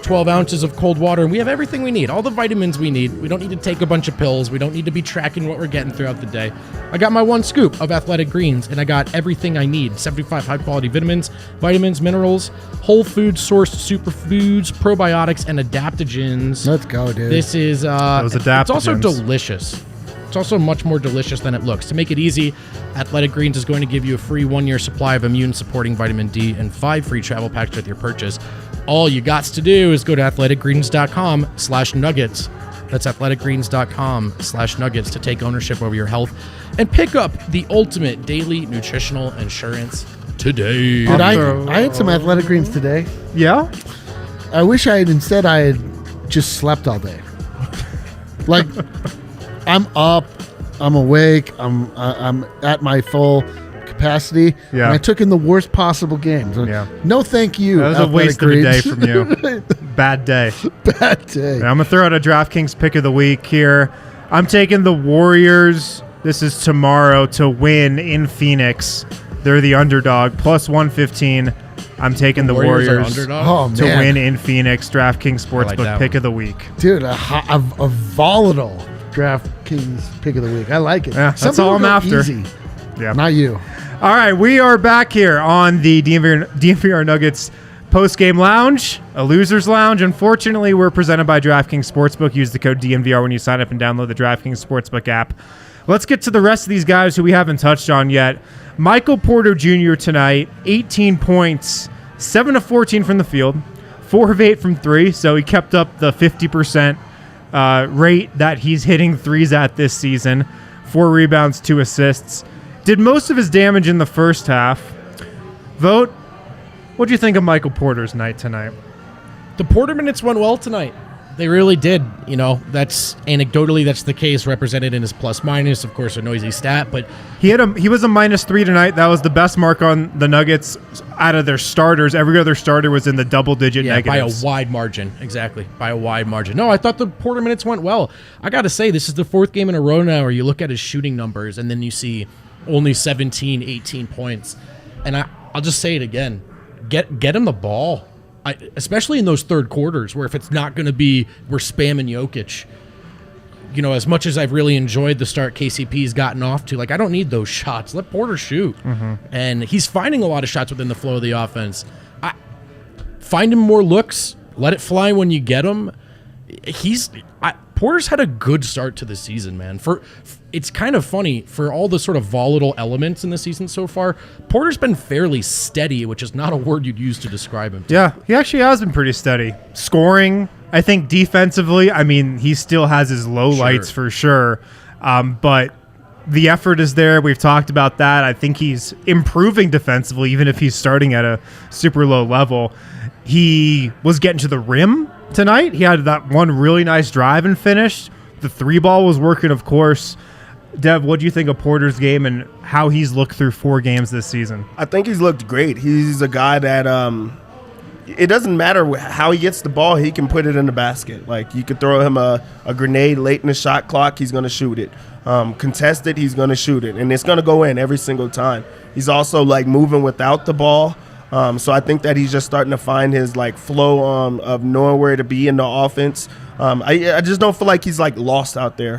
12 ounces of cold water, and we have everything we need, all the vitamins we need. We don't need to take a bunch of pills. We don't need to be tracking what we're getting throughout the day. I got my 1 scoop of Athletic Greens, and I got everything I need. 75 high-quality vitamins, minerals, whole food sourced superfoods, probiotics, and adaptogens. Let's go, dude. This is Those it's also adaptogens. Delicious. It's also much more delicious than it looks. To make it easy, Athletic Greens is going to give you a free 1-year supply of immune-supporting vitamin D and 5 free travel packs with your purchase. All you got to do is go to athleticgreens.com/nuggets. That's athleticgreens.com/nuggets to take ownership over your health and pick up the ultimate daily nutritional insurance today. Dude, I had some Athletic Greens today. Yeah? I wish I had just slept all day. Like, I'm up, I'm awake, I'm at my full capacity. Yeah. And I took in the worst possible games. Yeah. No, thank you. That was a Athletic waste of a day Greens. from you. Bad day. Bad day. I'm going to throw out a DraftKings pick of the week here. I'm taking the Warriors. This is tomorrow to win in Phoenix. They're the underdog, plus 115. I'm taking the Warriors are Warriors underdog? to man. win in Phoenix. DraftKings I like Sportsbook that pick one. of the week. Dude, a volatile DraftKings pick of the week. I like it. Yeah, that's Some all people I'm go after. Easy. Yeah. Not you. All right, we are back here on the DNVR Nuggets post-game lounge, a loser's lounge. Unfortunately, we're presented by DraftKings Sportsbook. Use the code DNVR when you sign up and download the DraftKings Sportsbook app. Let's get to the rest of these guys who we haven't touched on yet. Michael Porter Jr. tonight, 18 points, 7 of 14 from the field, 4 of 8 from 3, so he kept up the 50% rate that he's hitting threes at this season. 4 rebounds, 2 assists. Did most of his damage in the first half. Vogt, what do you think of Michael Porter's night tonight? The Porter minutes went well tonight. They really did. You know, that's anecdotally, that's the case, represented in his plus minus. Of course, a noisy stat, but He was a -3 tonight. That was the best mark on the Nuggets out of their starters. Every other starter was in the double-digit negatives. by a wide margin. Exactly, by a wide margin. No, I thought the Porter minutes went well. I got to say, this is the 4th game in a row now where you look at his shooting numbers and then you see only 17, 18 points. And I'll just say it again. Get him the ball. Especially in those third quarters where if it's not going to be we're spamming Jokic. You know, as much as I've really enjoyed the start KCP's gotten off to, I don't need those shots. Let Porter shoot. Mm-hmm. And he's finding a lot of shots within the flow of the offense. Find him more looks. Let it fly when you get him. Porter's had a good start to the season, man. It's kind of funny, for all the sort of volatile elements in the season so far, Porter's been fairly steady, which is not a word you'd use to describe him. Yeah, he actually has been pretty steady. Scoring, I think defensively, I mean, he still has his lowlights for sure. But the effort is there. We've talked about that. I think he's improving defensively, even if he's starting at a super low level. He was getting to the rim tonight. He had that one really nice drive and finished. The 3-ball was working, of course. Dev, what do you think of Porter's game and how he's looked through 4 games this season? I think he's looked great. He's a guy that it doesn't matter how he gets the ball, he can put it in the basket. Like, you could throw him a grenade late in the shot clock, he's going to shoot it. Contested, he's going to shoot it. And it's going to go in every single time. He's also, moving without the ball. So I think that he's just starting to find his like flow of knowing where to be in the offense. I just don't feel like he's like lost out there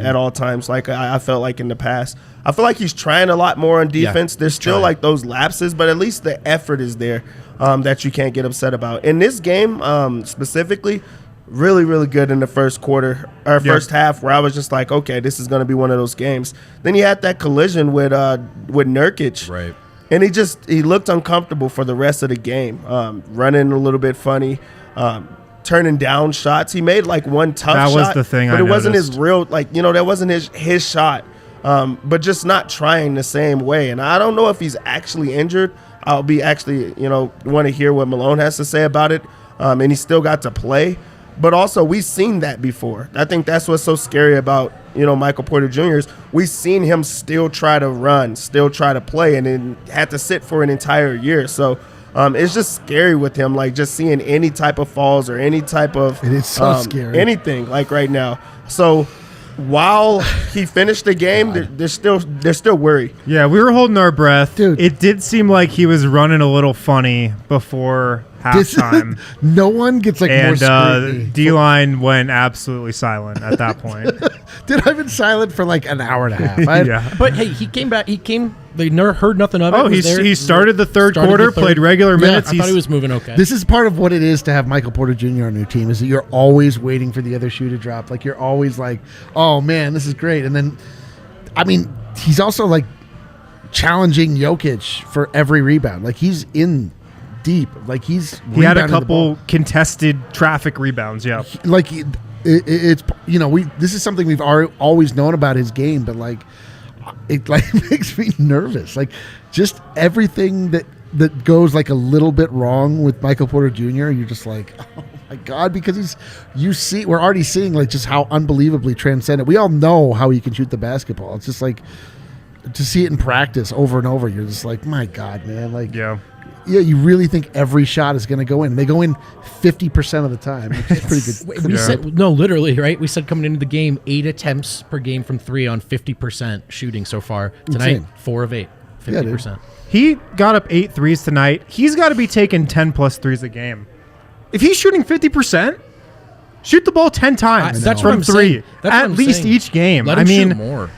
at all times. Like I felt like in the past. I feel like he's trying a lot more on defense. There's still like those lapses, but at least the effort is there that you can't get upset about. In this game specifically, really, really good in the first quarter or first half, where I was just like, okay, this is going to be one of those games. Then he had that collision with Nurkic, right? And he looked uncomfortable for the rest of the game, running a little bit funny, turning down shots. He made like one tough shot. That was the thing, but it wasn't noticed. his real, like, that wasn't his shot. But just not trying the same way. And I don't know if he's actually injured. I'll be actually, want to hear what Malone has to say about it. And he still got to play. But also, we've seen that before. I think that's what's so scary about, Michael Porter Jr. is we've seen him still try to run, still try to play, and then had to sit for an entire year. So it's just scary with him, like just seeing any type of falls or any type of it is so scary. Anything like right now. So while he finished the game, they're still worried. Yeah, we were holding our breath. Dude. It did seem like he was running a little funny before halftime. No one gets like more And scrutiny. D-line went absolutely silent at that point. Dude, I've been silent for like an hour and a half. Yeah. But hey, he came back. They never heard nothing of it. Oh, Was there- he started the third started quarter, the third- played regular minutes. I thought he was moving okay. This is part of what it is to have Michael Porter Jr. on your team, is that you're always waiting for the other shoe to drop. Like, you're always like, oh man, this is great. And then, I mean, he's also like challenging Jokic for every rebound. Like, he's in deep. Like, He had a rebounding the ball. couple contested traffic rebounds, yeah. Like, it's this is something we've always known about his game, but like, it like makes me nervous. Like, just everything that goes like a little bit wrong with Michael Porter Jr., you're just like, oh my God, because we're already seeing like just how unbelievably transcendent. We all know how he can shoot the basketball. It's just like, to see it in practice over and over, you're just like, my God, man. Like, Yeah. you really think every shot is going to go in. They go in 50% of the time, which is pretty good. We said literally, right? We said coming into the game, 8 attempts per game from 3 on 50% shooting so far. Tonight, Insane. 4 of 8, 50%. He got up 8 threes tonight. He's got to be taking 10-plus threes a game. If he's shooting 50%, shoot the ball 10 times That's what from I'm three. saying. That's what At I'm least saying. each game. Let him shoot more.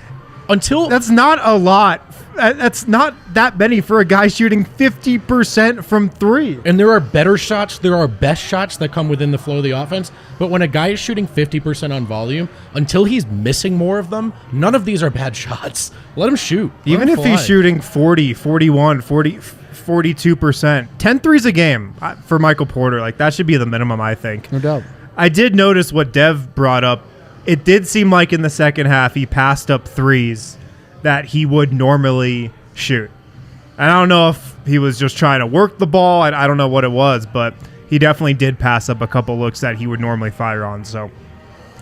Until That's not a lot. That's not that many for a guy shooting 50% from 3. And there are better shots, there are best shots that come within the flow of the offense. But when a guy is shooting 50% on volume, until he's missing more of them, none of these are bad shots. Let him shoot. Let Even him if he's fly. shooting 40, 41, 40, 42%, 10 threes a game for Michael Porter, like that should be the minimum, I think. No doubt. I did notice what Dev brought up. It did seem like in the second half he passed up threes that he would normally shoot. And I don't know if he was just trying to work the ball. I don't know what it was, but he definitely did pass up a couple looks that he would normally fire on. So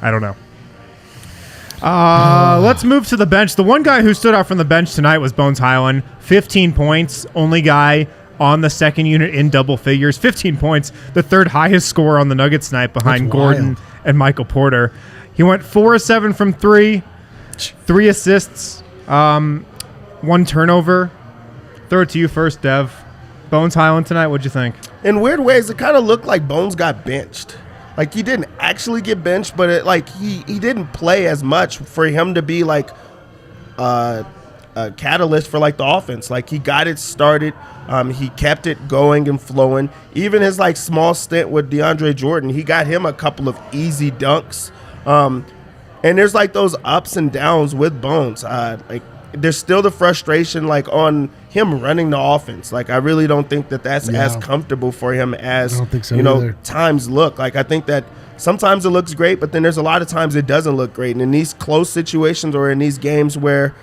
I don't know. Let's move to the bench. The one guy who stood out from the bench tonight was Bones Highland. 15 points, only guy on the second unit in double figures. 15 points, the third highest score on the Nuggets tonight behind That's Gordon wild. and Michael Porter. He went 4 of 7 from 3, 3 assists, 1 turnover. Throw it to you first, Dev. Bones Highland tonight, what'd you think? In weird ways, it kind of looked like Bones got benched. Like, he didn't actually get benched, but he didn't play as much for him to be like a catalyst for like the offense. Like, he got it started. He kept it going and flowing. Even his like small stint with DeAndre Jordan, he got him a couple of easy dunks. And there's like those ups and downs with Bones. Like, there's still the frustration like on him running the offense. Like, I really don't think that that's as comfortable for him as I don't think so either. times look. Like, I think that sometimes it looks great, but then there's a lot of times it doesn't look great. And in these close situations or in these games where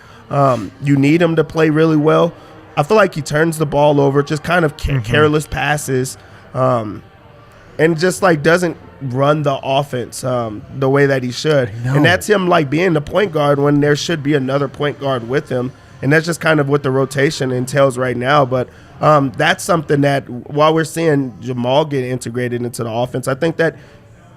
you need him to play really well, I feel like he turns the ball over, just kind of careless passes, and just like doesn't run the offense the way that he should. And that's him like being the point guard when there should be another point guard with him. And that's just kind of what the rotation entails right now. But that's something that while we're seeing Jamal get integrated into the offense, I think that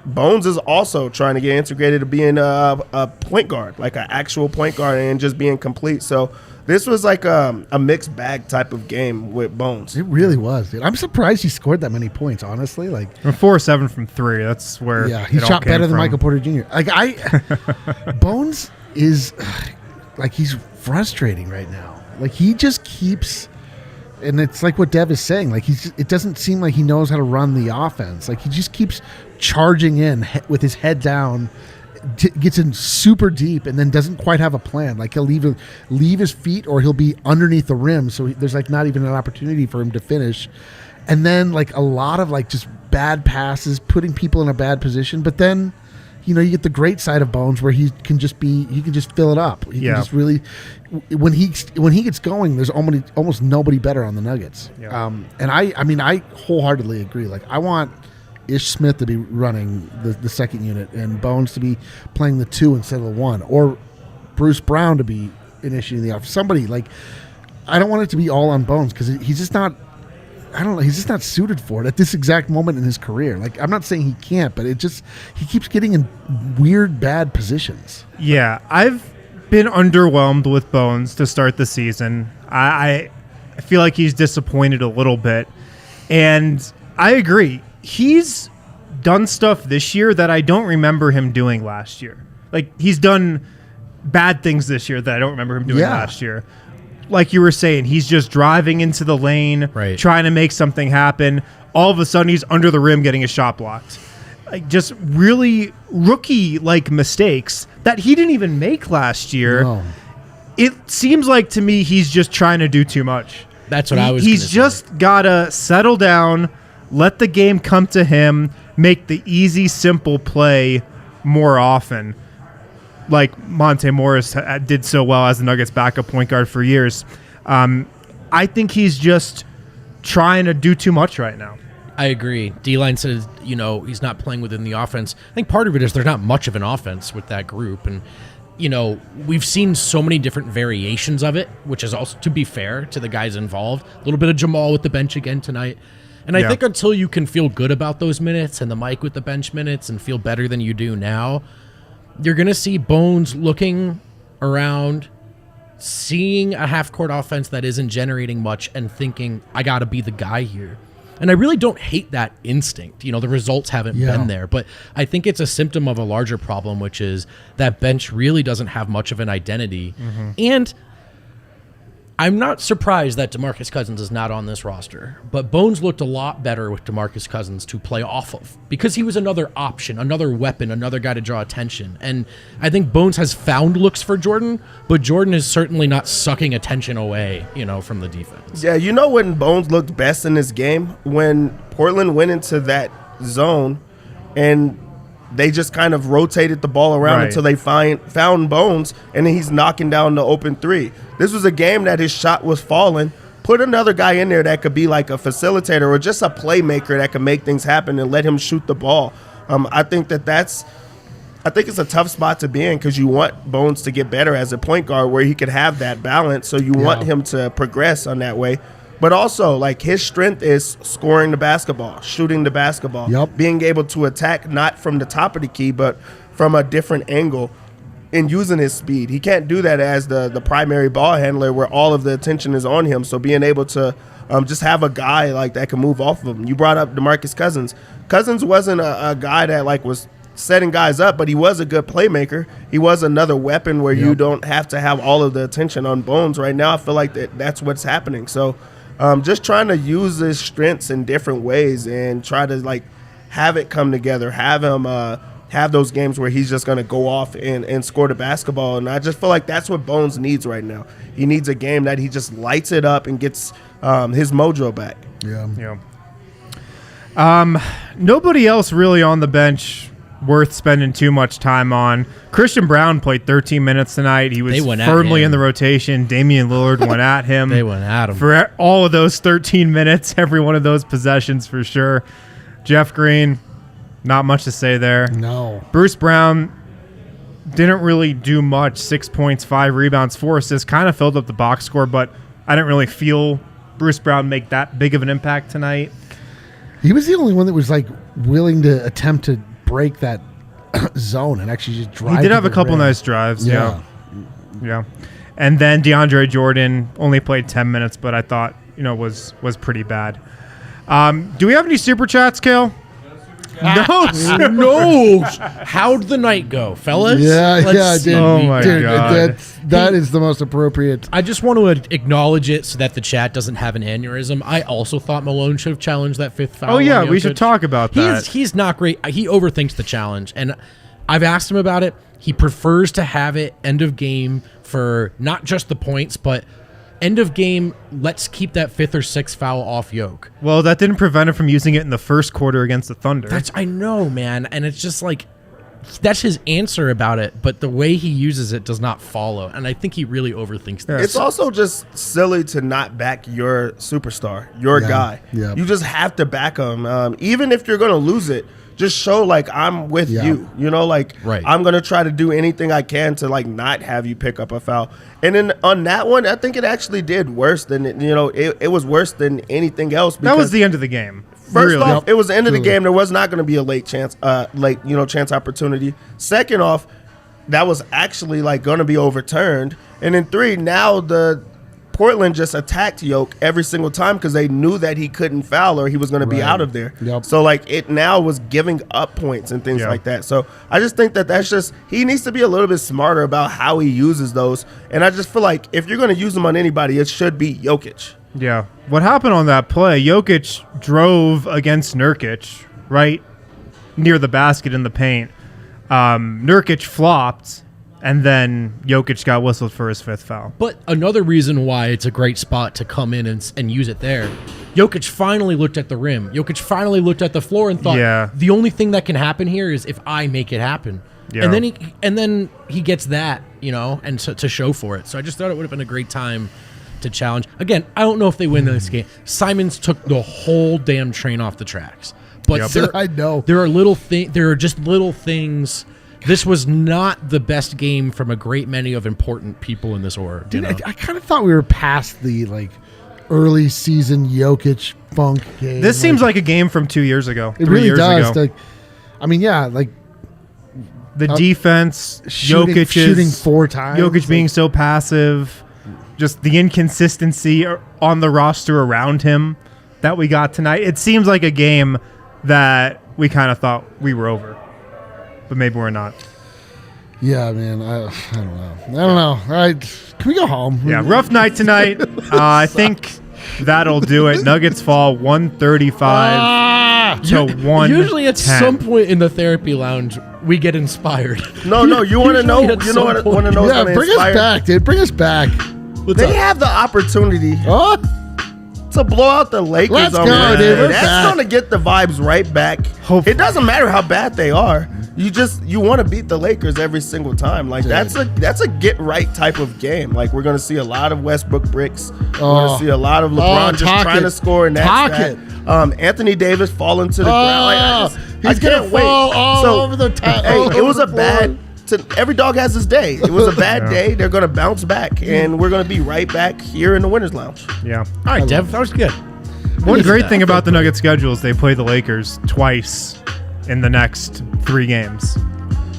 Bones is also trying to get integrated to being a point guard, like an actual point guard, and just being complete. So this was like a mixed bag type of game with Bones. It really was, dude. I'm surprised he scored that many points, honestly. Like 4-7 from 3. That's where he shot better than Michael Porter Jr. Bones is like he's frustrating right now. Like he just keeps, and it's like what Dev is saying. Like it doesn't seem like he knows how to run the offense. Like he just keeps charging in with his head down. Gets in super deep and then doesn't quite have a plan. Like he'll leave his feet or he'll be underneath the rim, so there's like not even an opportunity for him to finish. And then like a lot of like just bad passes, putting people in a bad position. But then, you get the great side of Bones where he can just fill it up. He can just really, when he gets going, there's almost nobody better on the Nuggets. Yeah. And I wholeheartedly agree. Like I want Ish Smith to be running the second unit and Bones to be playing the 2 instead of the 1, or Bruce Brown to be initiating the offense. Somebody like, I don't want it to be all on Bones because he's just not. I don't know. He's just not suited for it at this exact moment in his career. Like I'm not saying he can't, but he keeps getting in weird bad positions. Yeah, I've been underwhelmed with Bones to start the season. I feel like he's disappointed a little bit, and I agree. He's done stuff this year that I don't remember him doing last year. Like, he's done bad things this year that I don't remember him doing last year. Like you were saying, he's just driving into the lane, trying to make something happen. All of a sudden, he's under the rim getting a shot blocked. Like, just really rookie-like mistakes that he didn't even make last year. No. It seems like, to me, he's just trying to do too much. That's what I was He's just got to settle down, let the game come to him, make the easy, simple play more often, like Monte Morris did so well as the Nuggets' backup point guard for years. I think he's just trying to do too much right now. I agree. D-Line says, he's not playing within the offense. I think part of it is there's not much of an offense with that group. And, we've seen so many different variations of it, which is also, to be fair to the guys involved. A little bit of Jamal with the bench again tonight. And I think until you can feel good about those minutes and the Mike with the bench minutes and feel better than you do now, you're going to see Bones looking around, seeing a half-court offense that isn't generating much and thinking, I got to be the guy here. And I really don't hate that instinct. The results haven't been there. But I think it's a symptom of a larger problem, which is that bench really doesn't have much of an identity. Mm-hmm. And I'm not surprised that DeMarcus Cousins is not on this roster, but Bones looked a lot better with DeMarcus Cousins to play off of because he was another option, another weapon, another guy to draw attention. And I think Bones has found looks for Jordan, but Jordan is certainly not sucking attention away, from the defense. Yeah, when Bones looked best in this game? When Portland went into that zone and they just kind of rotated the ball around until they found Bones, and then he's knocking down the open 3. This was a game that his shot was falling. Put another guy in there that could be like a facilitator or just a playmaker that could make things happen and let him shoot the ball. I think it's a tough spot to be in because you want Bones to get better as a point guard where he could have that balance. So you want him to progress on that way. But also, like, his strength is scoring the basketball, shooting the basketball, being able to attack not from the top of the key, but from a different angle and using his speed. He can't do that as the primary ball handler where all of the attention is on him. So being able to just have a guy like that can move off of him. You brought up DeMarcus Cousins. Cousins wasn't a guy that like was setting guys up, but he was a good playmaker. He was another weapon where you don't have to have all of the attention on Bones. Right now, I feel like that's what's happening. So just trying to use his strengths in different ways and try to like have it come together, have him have those games where he's just going to go off and score the basketball. And I just feel like that's what Bones needs right now. He needs a game that he just lights it up and gets his mojo back. Nobody else really on the bench worth spending too much time on. Christian Brown played 13 minutes tonight. He was firmly in the rotation. Damian Lillard went at him. They went at him. For all of those 13 minutes, every one of those possessions for sure. Jeff Green, not much to say there. No. Bruce Brown didn't really do much. 6 points, 5 rebounds, 4 assists. Kind of filled up the box score, but I didn't really feel Bruce Brown make that big of an impact tonight. He was the only one that was like willing to attempt to break that zone and actually just drive. He did have a couple nice drives. Yeah. And then DeAndre Jordan only played 10 minutes, but I thought, was pretty bad. Do we have any super chats, Kale? No. How'd the night go, fellas? Yeah, dude. Oh my God. That is the most appropriate. I just want to acknowledge it so that the chat doesn't have an aneurysm. I also thought Malone should have challenged that 5th foul. Oh yeah, on we Jokic. should talk about that. He's not great. He overthinks the challenge, and I've asked him about it. He prefers to have it end of game for not just the points, but end of game, let's keep that 5th or 6th foul off Jokic. Well, that didn't prevent him from using it in the first quarter against the Thunder. I know, man, and it's just like that's his answer about it, but the way he uses it does not follow, and I think he really overthinks this. It's also just silly to not back your superstar, your guy. Yeah. You just have to back him, even if you're going to lose it. Just show like I'm with you, Right. I'm gonna try to do anything I can to like not have you pick up a foul. And then on that one, I think it actually did worse than it was worse than anything else. That was the end of the game. First Really. off, it was the end of the game. There was not going to be a late chance opportunity. Second off, that was actually like going to be overturned. And then 3, now the Portland just attacked Jokic every single time because they knew that he couldn't foul or he was going to be out of there. Yep. So like it now was giving up points and things like that. So I just think that's just he needs to be a little bit smarter about how he uses those. And I just feel like if you're going to use them on anybody, it should be Jokic. Yeah. What happened on that play? Jokic drove against Nurkic right near the basket in the paint. Nurkic flopped, and then Jokic got whistled for his 5th foul. But another reason why it's a great spot to come in and use it there, Jokic finally looked at the rim. Jokic finally looked at the floor and thought, the only thing that can happen here is if I make it happen. Yeah. And then he gets that, and to show for it. So I just thought it would have been a great time to challenge. Again, I don't know if they win this game. Simons took the whole damn train off the tracks. But I know. There are just little things. This was not the best game from a great many of important people in this order. Dude, I kind of thought we were past the early season Jokic funk game. This seems like a game from 2 years ago. It 3 really years does. ago. The defense, shooting 4 times. Jokic being so passive, just the inconsistency on the roster around him that we got tonight. It seems like a game that we kind of thought we were over, but maybe we're not. Yeah, man. I don't know. All right, can we go home? Yeah, rough night tonight. I think that'll do it. Nuggets fall 135 to 110. Usually at some point in the therapy lounge, we get inspired. No, you want to know? You want to know? Yeah, bring us back, dude. Bring us back. They have the opportunity to blow out the Lakers. Let's on go, Wednesday. dude. We're That's back. going to get the vibes right back. Hopefully. It doesn't matter how bad they are. You want to beat the Lakers every single time. Like that's a get right type of game. Like we're going to see a lot of Westbrook bricks. We're going to see a lot of LeBron just trying to score, and that's that. Anthony Davis falling to the ground. Like, I can't wait. All over the top. Hey, it was a bad. Every dog has his day. It was a bad day. They're going to bounce back, and we're going to be right back here in the Winners Lounge. Yeah. All right, Dev, that was good. One great thing about the Nuggets schedule is they play the Lakers twice in the next 3 games.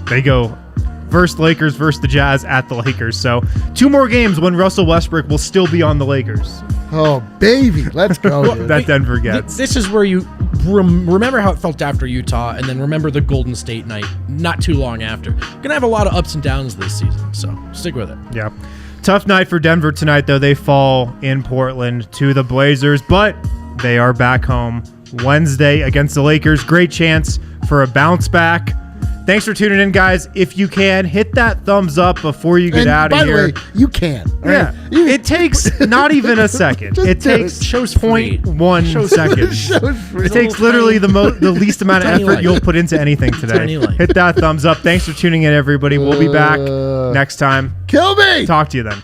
They go versus Lakers versus the Jazz at the Lakers. So 2 more games when Russell Westbrook will still be on the Lakers. Oh, baby. Let's go, dude. That Denver gets. This is where you remember how it felt after Utah, and then remember the Golden State night not too long after. Gonna have a lot of ups and downs this season, so stick with it. Yeah. Tough night for Denver tonight, though. They fall in Portland to the Blazers, but they are back home Wednesday against the Lakers. Great chance for a bounce back. Thanks for tuning in, guys. If you can, hit that thumbs up before you get out of here. By the way, you can. Yeah. It takes not even a second. It takes Show's free. 0.1 seconds. It takes literally the least amount of effort you'll put into anything today. Hit that thumbs up. Thanks for tuning in, everybody. We'll be back next time. Kill me. Talk to you then.